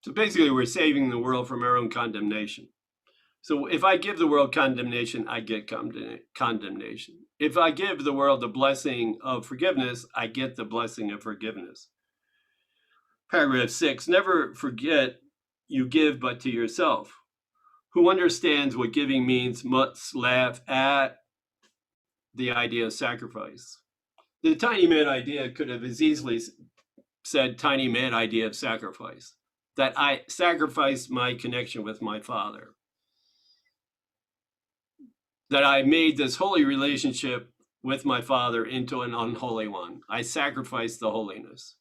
So basically we're saving the world from our own condemnation. So if I give the world condemnation, I get condemnation. If I give the world the blessing of forgiveness, I get the blessing of forgiveness. Paragraph 6, never forget you give but to yourself. Who understands what giving means must laugh at the idea of sacrifice. The tiny mad idea could have as easily said tiny mad idea of sacrifice, that I sacrificed my connection with my Father, that I made this holy relationship with my Father into an unholy one. I sacrificed the holiness.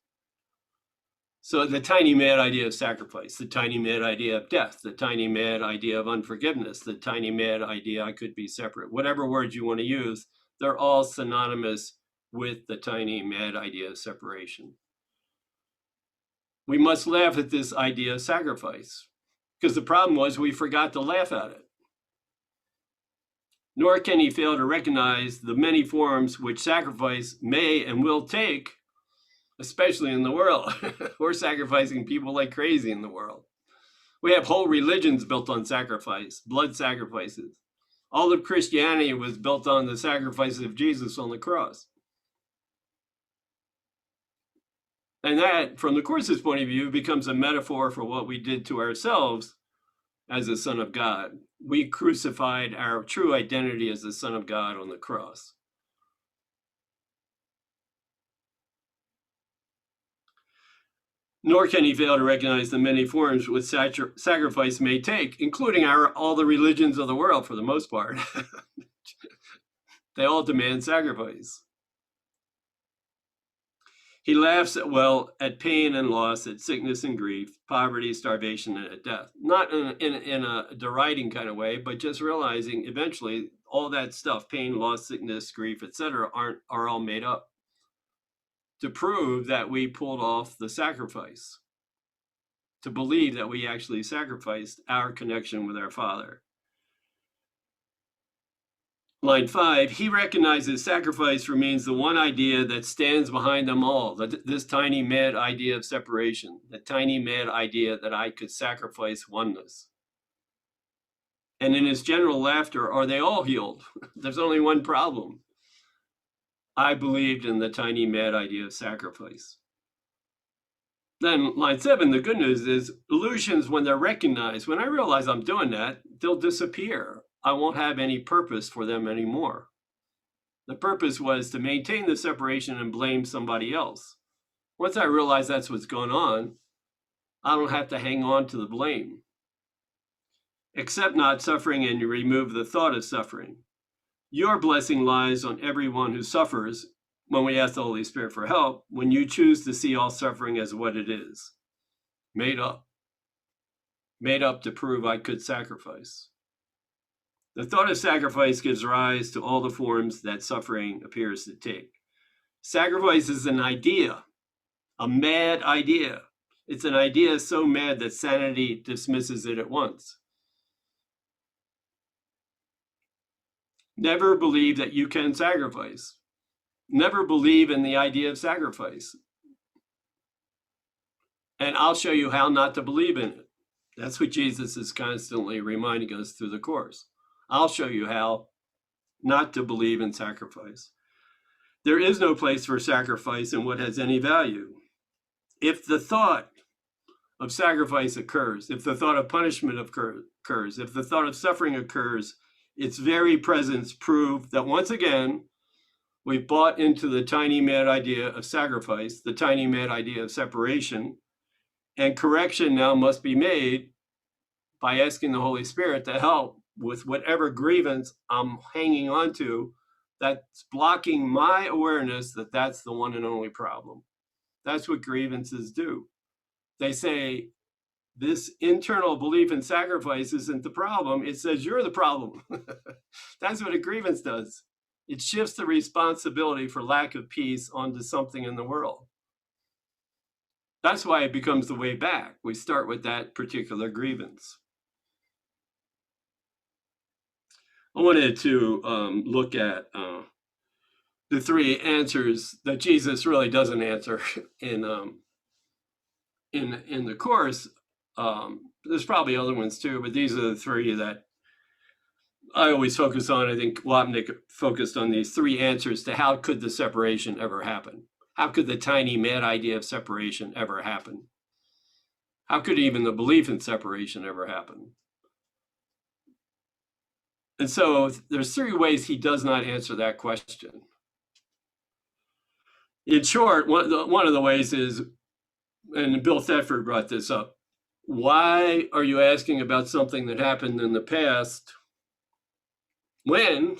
So the tiny mad idea of sacrifice, the tiny mad idea of death, the tiny mad idea of unforgiveness, the tiny mad idea I could be separate, whatever words you want to use, they're all synonymous with the tiny mad idea of separation. We must laugh at this idea of sacrifice, because the problem was we forgot to laugh at it. Nor can he fail to recognize the many forms which sacrifice may and will take, especially in the world. We're sacrificing people like crazy in the world. We have whole religions built on sacrifice, blood sacrifices. All of Christianity was built on the sacrifice of Jesus on the cross. And that, from the Course's point of view, becomes a metaphor for what we did to ourselves as the Son of God. We crucified our true identity as the Son of God on the cross. Nor can he fail to recognize the many forms which sacrifice may take, including all the religions of the world for the most part. They all demand sacrifice. He laughs at pain and loss, at sickness and grief, poverty, starvation, and at death. Not in a deriding kind of way, but just realizing eventually all that stuff, pain, loss, sickness, grief, etc., are all made up to prove that we pulled off the sacrifice, to believe that we actually sacrificed our connection with our Father. line 5, he recognizes sacrifice remains the one idea that stands behind them all. This tiny mad idea of separation, the tiny mad idea that I could sacrifice oneness. And in his general laughter, are they all healed? There's only one problem. I believed in the tiny mad idea of sacrifice. Then line 7, the good news is illusions, when they're recognized, when I realize I'm doing that, they'll disappear. I won't have any purpose for them anymore. The purpose was to maintain the separation and blame somebody else. Once I realize that's what's going on, I don't have to hang on to the blame. Accept not suffering and you remove the thought of suffering. Your blessing lies on everyone who suffers when we ask the Holy Spirit for help, when you choose to see all suffering as what it is, made up to prove I could sacrifice. The thought of sacrifice gives rise to all the forms that suffering appears to take. Sacrifice is an idea, a mad idea. It's an idea so mad that sanity dismisses it at once. Never believe that you can sacrifice. Never believe in the idea of sacrifice. And I'll show you how not to believe in it. That's what Jesus is constantly reminding us through the Course. I'll show you how not to believe in sacrifice. There is no place for sacrifice in what has any value. If the thought of sacrifice occurs, if the thought of punishment occurs, if the thought of suffering occurs, its very presence proves that once again, we've bought into the tiny mad idea of sacrifice, the tiny mad idea of separation, and correction now must be made by asking the Holy Spirit to help with whatever grievance I'm hanging on to that's blocking my awareness that that's the one and only problem. That's what grievances do. They say, this internal belief in sacrifice isn't the problem. It says you're the problem. That's what a grievance does. It shifts the responsibility for lack of peace onto something in the world. That's why it becomes the way back. We start with that particular grievance. I wanted to look at the three answers that Jesus really doesn't answer in the Course. There's probably other ones too, but these are the three that I always focus on. I think Wapnick focused on these three answers to how could the separation ever happen? How could the tiny mad idea of separation ever happen? How could even the belief in separation ever happen? And so there's three ways he does not answer that question. In short, one of the ways is, and Bill Thetford brought this up, why are you asking about something that happened in the past when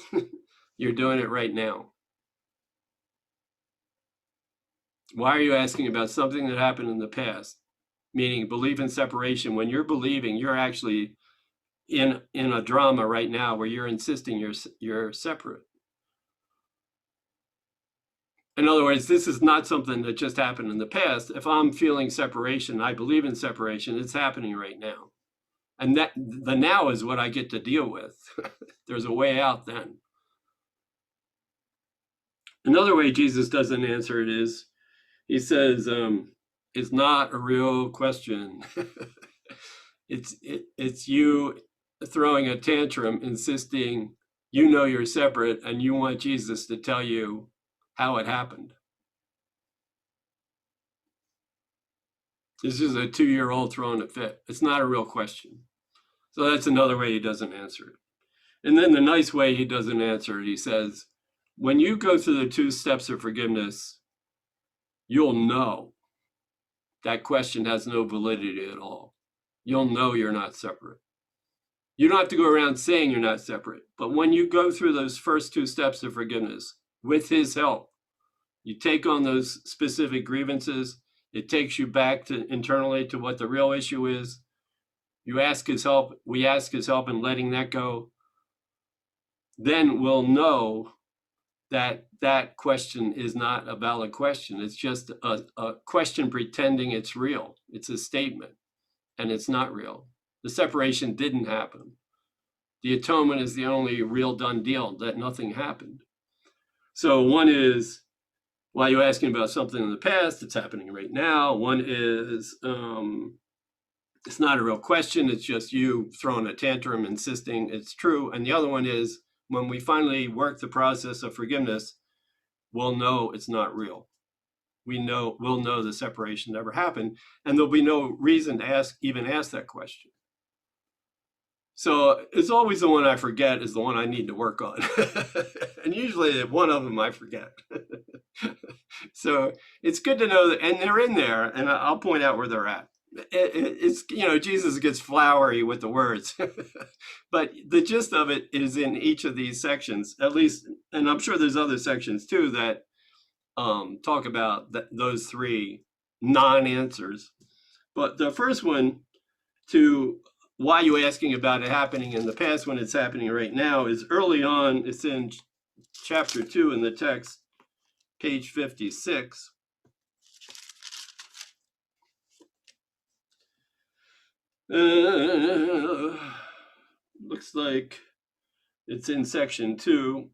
you're doing it right now? Why are you asking about something that happened in the past? Meaning belief in separation. When you're believing, you're actually in a drama right now where you're insisting you're separate. In other words, this is not something that just happened in the past. If I'm feeling separation, I believe in separation, it's happening right now. And that the now is what I get to deal with. There's a way out then. Another way Jesus doesn't answer it is, he says, it's not a real question. It's you throwing a tantrum, insisting you know you're separate and you want Jesus to tell you how it happened. This is a 2-year-old throwing a fit. It's not a real question. So that's another way he doesn't answer it. And then the nice way he doesn't answer it, he says, when you go through the 2 steps of forgiveness, you'll know that question has no validity at all. You'll know you're not separate. You don't have to go around saying you're not separate, but when you go through those first 2 steps of forgiveness, with his help, you take on those specific grievances. It takes you back to internally to what the real issue is. You ask his help. We ask his help in letting that go. Then we'll know that that question is not a valid question. It's just a question pretending it's real. It's a statement, and it's not real. The separation didn't happen. The atonement is the only real done deal, that nothing happened. So one is, why are you asking about something in the past that's happening right now? One is, it's not a real question. It's just you throwing a tantrum, insisting it's true. And the other one is, when we finally work the process of forgiveness, we'll know it's not real. We'll know the separation never happened, and there'll be no reason to even ask that question. So it's always the one I forget is the one I need to work on. And usually one of them I forget. So it's good to know that, and they're in there, and I'll point out where they're at. It's, Jesus gets flowery with the words, but the gist of it is in each of these sections, at least, and I'm sure there's other sections too that talk about those three non-answers. But the first one, to why you asking about it happening in the past when it's happening right now, is early on. It's in chapter 2 in the text, page 56. Looks like it's in section 2,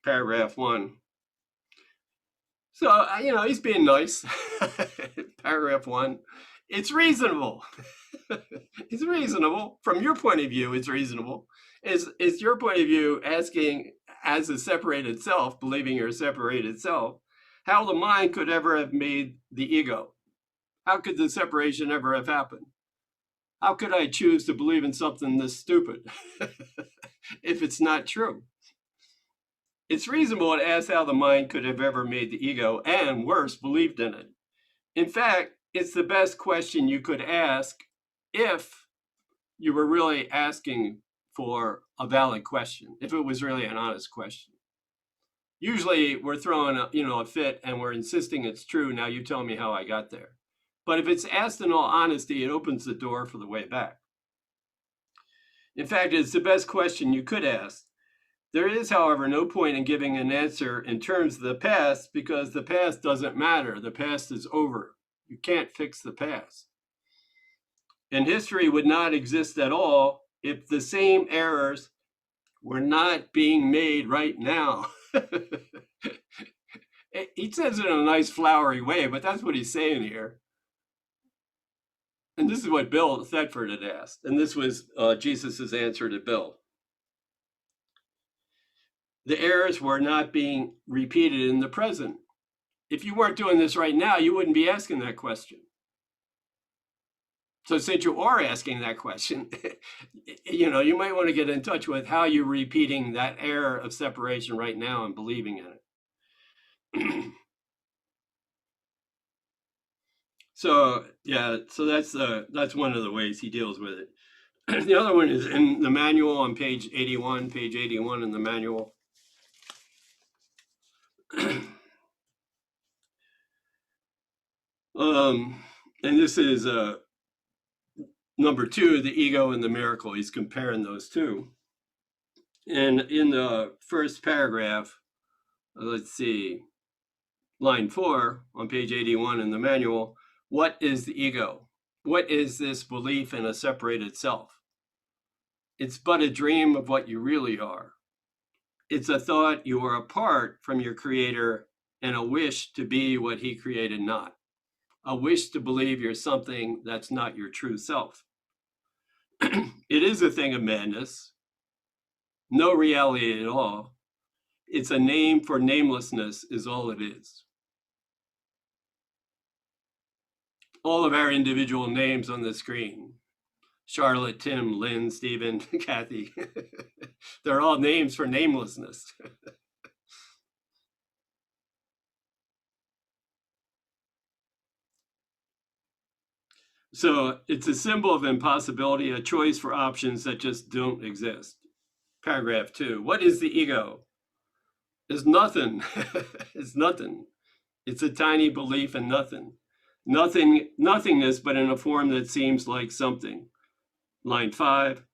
paragraph 1. So, he's being nice. Paragraph 1, it's reasonable. It's reasonable. From your point of view, it's reasonable. Is your point of view asking, as a separated self, believing you're a separated self, how the mind could ever have made the ego? How could the separation ever have happened? How could I choose to believe in something this stupid if it's not true? It's reasonable to ask how the mind could have ever made the ego, and worse, believed in it. In fact, it's the best question you could ask if you were really asking for a valid question, if it was really an honest question. Usually we're throwing a fit and we're insisting it's true. Now you tell me how I got there. But if it's asked in all honesty, it opens the door for the way back. In fact, it's the best question you could ask. There is, however, no point in giving an answer in terms of the past, because the past doesn't matter. The past is over. You can't fix the past. And history would not exist at all if the same errors were not being made right now. He says it in a nice flowery way, but that's what he's saying here. And this is what Bill Thetford had asked. And this was Jesus's answer to Bill. The errors were not being repeated in the present. If you weren't doing this right now, you wouldn't be asking that question. So since you are asking that question, you might want to get in touch with how you're repeating that error of separation right now and believing in it. So that's one of the ways he deals with it. The other one is in the manual on page 81 in the manual. And this is number 2, the ego and the miracle. He's comparing those two. And in the first paragraph, let's see, line 4 on page 81 in the manual, what is the ego? What is this belief in a separated self? It's but a dream of what you really are. It's a thought you are apart from your creator and a wish to be what he created not. A wish to believe you're something that's not your true self. It is a thing of madness, no reality at all. It's a name for namelessness is all it is. All of our individual names on the screen, Charlotte, Tim, Lynn, Stephen, Kathy, they're all names for namelessness. So it's a symbol of impossibility, a choice for options that just don't exist. Paragraph 2, what is the ego? It's nothing. It's nothing. It's a tiny belief in nothing. Nothingness, but in a form that seems like something. Line 5,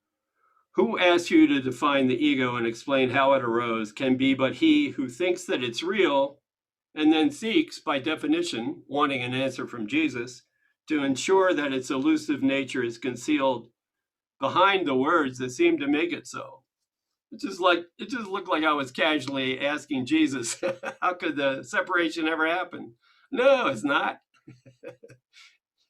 who asked you to define the ego and explain how it arose can be but he who thinks that it's real and then seeks, by definition, wanting an answer from Jesus, to ensure that its elusive nature is concealed behind the words that seem to make it so. It just looked like I was casually asking Jesus, how could the separation ever happen? No, it's not.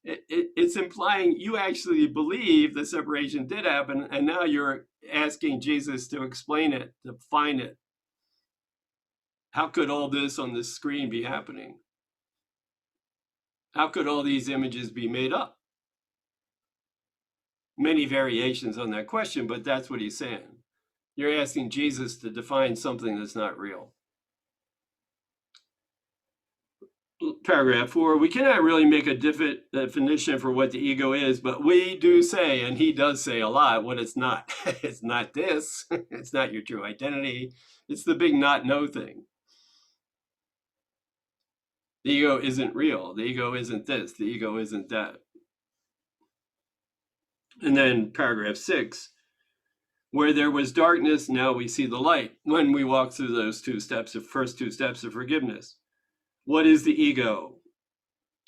It's implying you actually believe the separation did happen, and now you're asking Jesus to explain it, to define it. How could all this on the screen be happening? How could all these images be made up? Many variations on that question, but that's what he's saying. You're asking Jesus to define something that's not real. Paragraph 4, we cannot really make a definition for what the ego is, but we do say, and he does say a lot, what it's not. It's not this. It's not your true identity. It's the big not know thing. The ego isn't real. The ego isn't this. The ego isn't that. And then paragraph 6, where there was darkness, now we see the light. When we walk through those first two steps of forgiveness. What is the ego?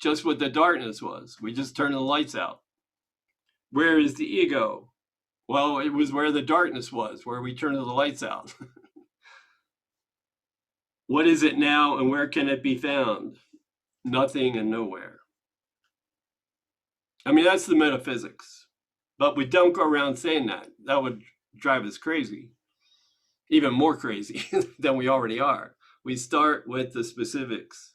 Just what the darkness was. We just turned the lights out. Where is the ego? Well, it was where the darkness was, where we turned the lights out. What is it now and where can it be found? Nothing and nowhere. I mean, that's the metaphysics. But we don't go around saying that. That would drive us crazy. Even more crazy than we already are. We start with the specifics.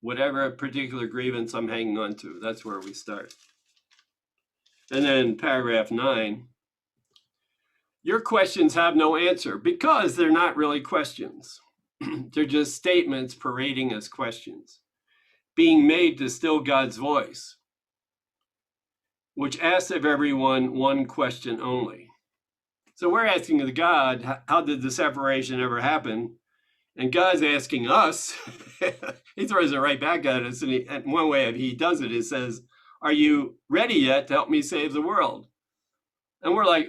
Whatever particular grievance I'm hanging on to, that's where we start. And then paragraph 9, your questions have no answer because they're not really questions. They're just statements parading as questions, being made to still God's voice, which asks of everyone one question only. So we're asking the God, how did the separation ever happen? And God's asking us, he throws it right back at us. And one way he does it is says, are you ready yet to help me save the world? And we're like,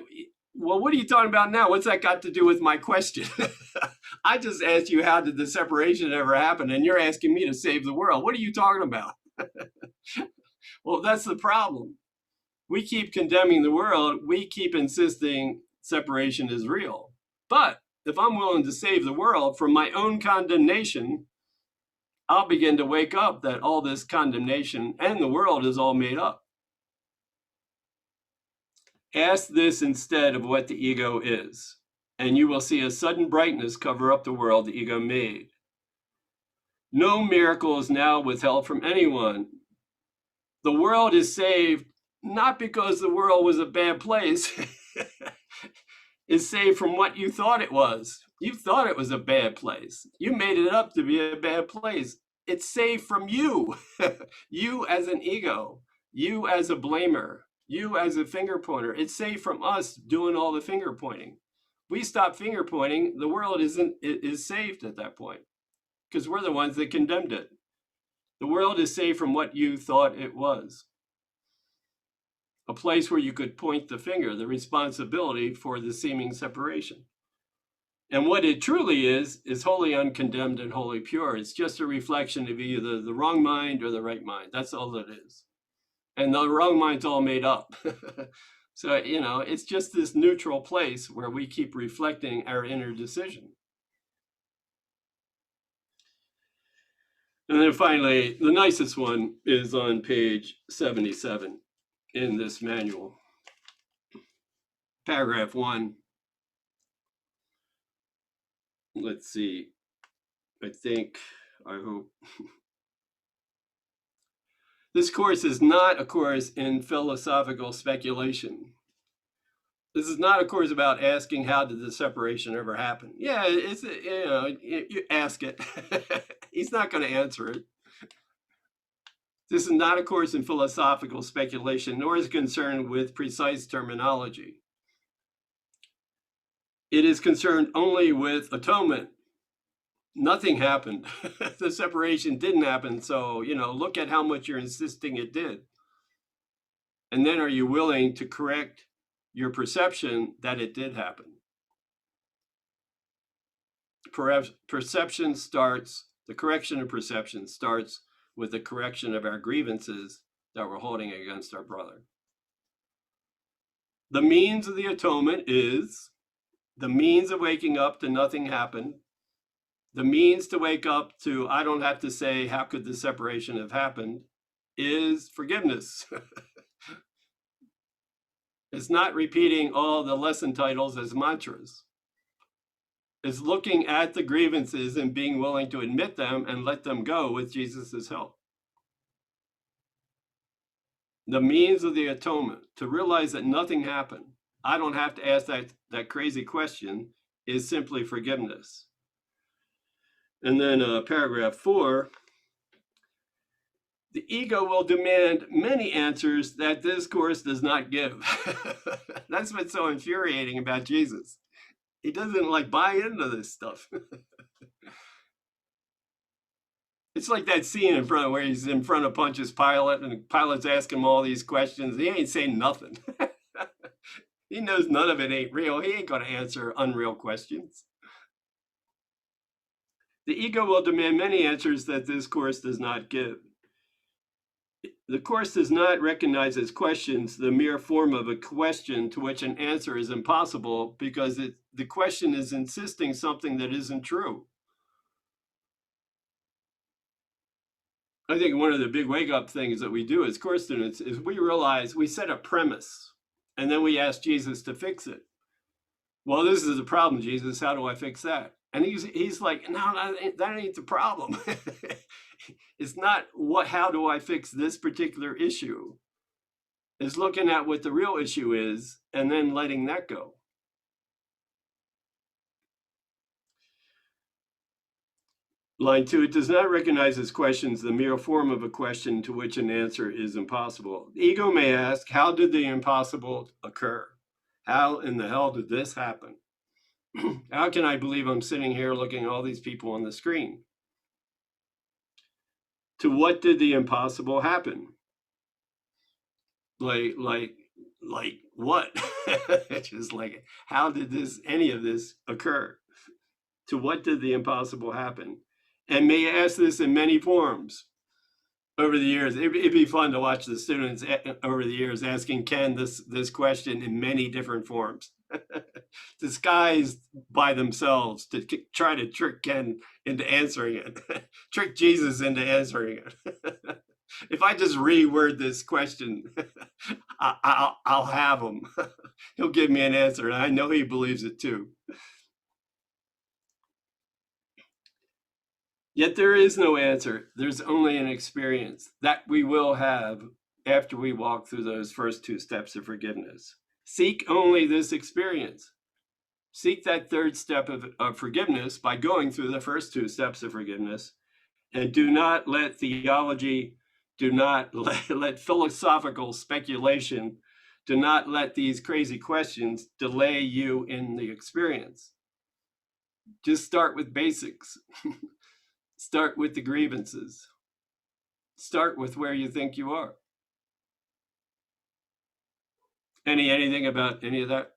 well, what are you talking about now? What's that got to do with my question? I just asked you, how did the separation ever happen? And you're asking me to save the world. What are you talking about? Well, that's the problem. We keep condemning the world. We keep insisting separation is real. But if I'm willing to save the world from my own condemnation, I'll begin to wake up that all this condemnation and the world is all made up. Ask this instead of what the ego is, and you will see a sudden brightness cover up the world the ego made. No miracle is now withheld from anyone. The world is saved not because the world was a bad place. Is saved from what you thought it was. You thought it was a bad place. You made it up to be a bad place. It's saved from you. You as an ego. You as a blamer. You as a finger pointer. It's saved from us doing all the finger pointing. We stop finger pointing, the world is saved at that point. Because we're the ones that condemned it. The world is saved from what you thought it was. A place where you could point the finger, the responsibility for the seeming separation. And what it truly is wholly uncondemned and wholly pure. It's just a reflection of either the wrong mind or the right mind. That's all it is. And the wrong mind's all made up. So, it's just this neutral place where we keep reflecting our inner decision. And then finally, the nicest one is on page 77. In this manual, paragraph 1. Let's see. I hope. This course is not a course in philosophical speculation. This is not a course about asking how did the separation ever happen. Yeah, it's you ask it. He's not going to answer it. This is not a course in philosophical speculation, nor is it concerned with precise terminology. It is concerned only with atonement. Nothing happened. The separation didn't happen. So, look at how much you're insisting it did. And then are you willing to correct your perception that it did happen? Perception starts, the correction of perception starts with the correction of our grievances that we're holding against our brother. The means of the atonement is The means of waking up to nothing happened. The means to wake up to I don't have to say, how could the separation have happened, is forgiveness. It's not repeating all the lesson titles as mantras. It's looking at the grievances and being willing to admit them and let them go with Jesus's help. The means of the atonement, to realize that nothing happened, I don't have to ask that crazy question, is simply forgiveness. And then paragraph 4, the ego will demand many answers that this course does not give. That's what's so infuriating about Jesus. He doesn't like buy into this stuff. It's like that scene in front where he's in front of Pontius Pilate and Pilate's asking him all these questions. He ain't saying nothing. He knows none of it ain't real. He ain't going to answer unreal questions. The ego will demand many answers that this course does not give. The course does not recognize as questions the mere form of a question to which an answer is impossible, because the question is insisting something that isn't true. I think one of the big wake-up things that we do as course students is we realize we set a premise and then we ask Jesus to fix it. Well, this is the problem, Jesus. How do I fix that? And he's like, no, that ain't the problem. It's not how do I fix this particular issue? It's looking at what the real issue is and then letting that go. Line 2, it does not recognize as questions the mere form of a question to which an answer is impossible. The ego may ask, how did the impossible occur? How in the hell did this happen? How can I believe I'm sitting here looking at all these people on the screen? To what did the impossible happen? Like what? It's just like, how did any of this occur? To what did the impossible happen? And may ask this in many forms over the years. It'd be fun to watch the students over the years asking Ken this question in many different forms, disguised by themselves to try to trick Ken into answering it, trick Jesus into answering it. If I just reword this question, I'll have him. He'll give me an answer, and I know he believes it too. Yet there is no answer. There's only an experience that we will have after we walk through those first 2 steps of forgiveness. Seek only this experience. Seek that 3rd step of forgiveness by going through the first 2 steps of forgiveness. And do not let theology, do not let philosophical speculation, do not let these crazy questions delay you in the experience. Just start with basics. Start with the grievances. Start with where you think you are. Anything about any of that?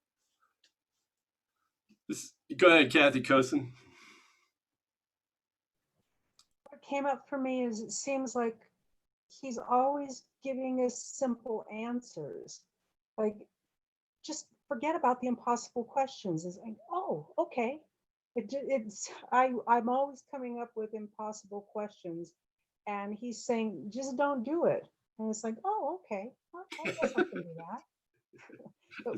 Go ahead, Kathy Cosin. What came up for me is it seems like he's always giving us simple answers. Like, just forget about the impossible questions. It's like, oh, okay. I'm always coming up with impossible questions, and he's saying, just don't do it. And it's like, oh, okay, well, I guess I can do that. But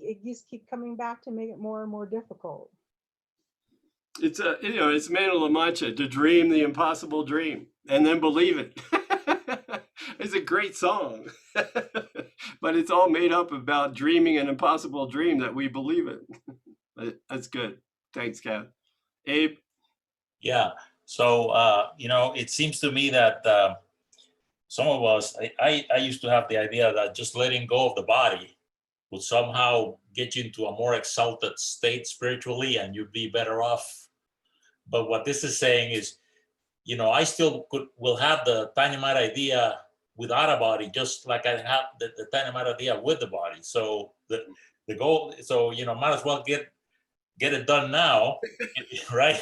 it just keep coming back to make it more and more difficult. It's it's Mano La Mancha, to dream the impossible dream and then believe it. It's a great song, but it's all made up about dreaming an impossible dream that we believe it. That's good. Thanks, Kath. Abe? Yeah. So, it seems to me that some of us, I used to have the idea that just letting go of the body would somehow get you into a more exalted state spiritually and you'd be better off. But what this is saying is, I still will have the tiny mind idea without a body, just like I have the tiny mind idea with the body. So the goal, so, might as well get it done now, right?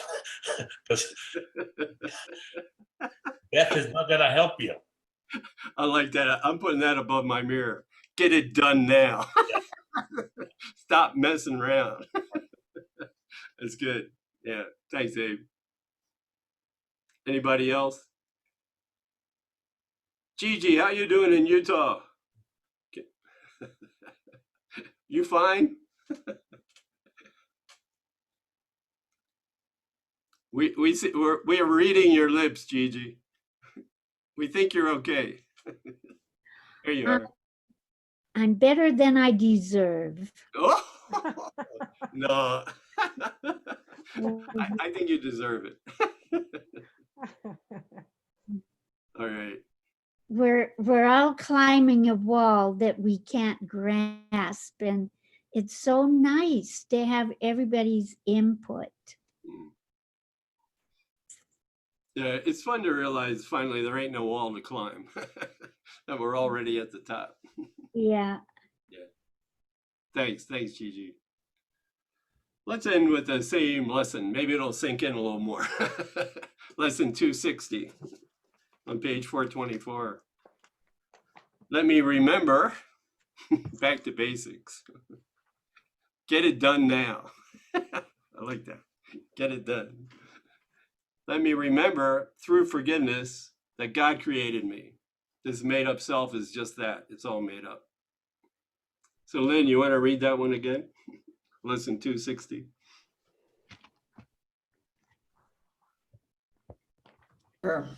Because death is not gonna help you. I like that. I'm putting that above my mirror. Get it done now. Stop messing around. That's good. Yeah. Thanks, Dave. Anybody else? Gigi, how you doing in Utah? You fine? We see, we are reading your lips, Gigi. We think you're okay. Here you are. I'm better than I deserve. Oh, no. I think you deserve it. All right. We're all climbing a wall that we can't grasp, and it's so nice to have everybody's input. Yeah, it's fun to realize finally there ain't no wall to climb. That we're already at the top. Yeah. Thanks, Gigi. Let's end with the same lesson. Maybe it'll sink in a little more. Lesson 260 on page 424. Let me remember, back to basics. Get it done now. I like that. Get it done. Let me remember through forgiveness that God created me. This made up self is just that. It's all made up. So Lynn, you want to read that one again? Lesson 260. Sure.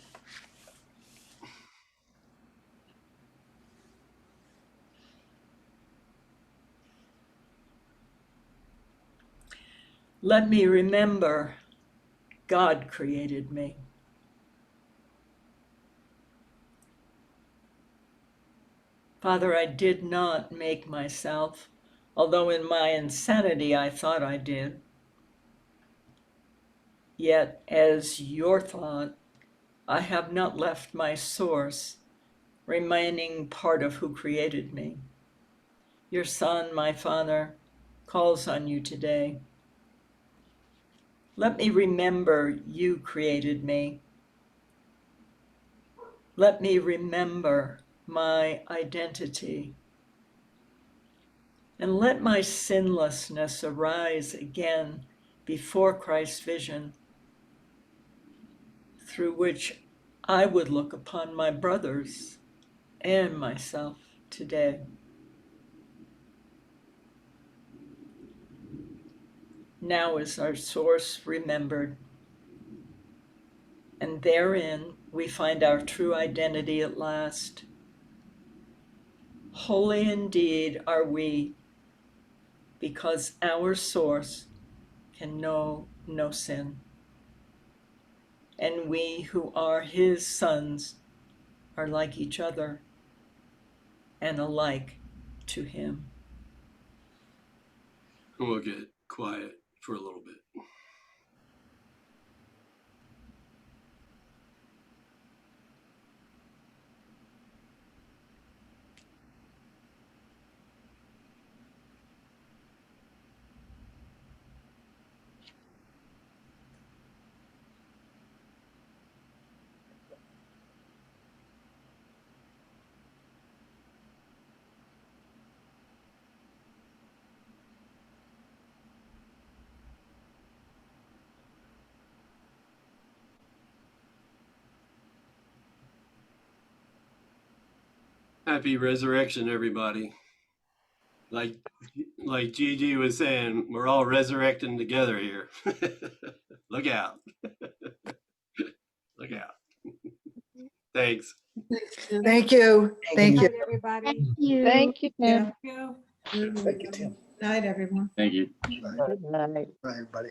Let me remember God created me. Father, I did not make myself, although in my insanity I thought I did. Yet, as your thought, I have not left my source, remaining part of who created me. Your Son, my Father, calls on you today. Let me remember you created me. Let me remember my identity. And let my sinlessness arise again before Christ's vision, through which I would look upon my brothers and myself today. Now is our source remembered, and therein we find our true identity at last. Holy indeed are we, because our source can know no sin. And we who are his sons are like each other and alike to him. We'll get quiet for a little bit. Happy resurrection, everybody. Like Gigi was saying, we're all resurrecting together here. Look out. Look out. Thanks. Thank you. Thank Good you. night, everybody. Thank you. Thank you, Tim. Thank you, Tim. Night, everyone. Thank you. Good night. Bye, everybody.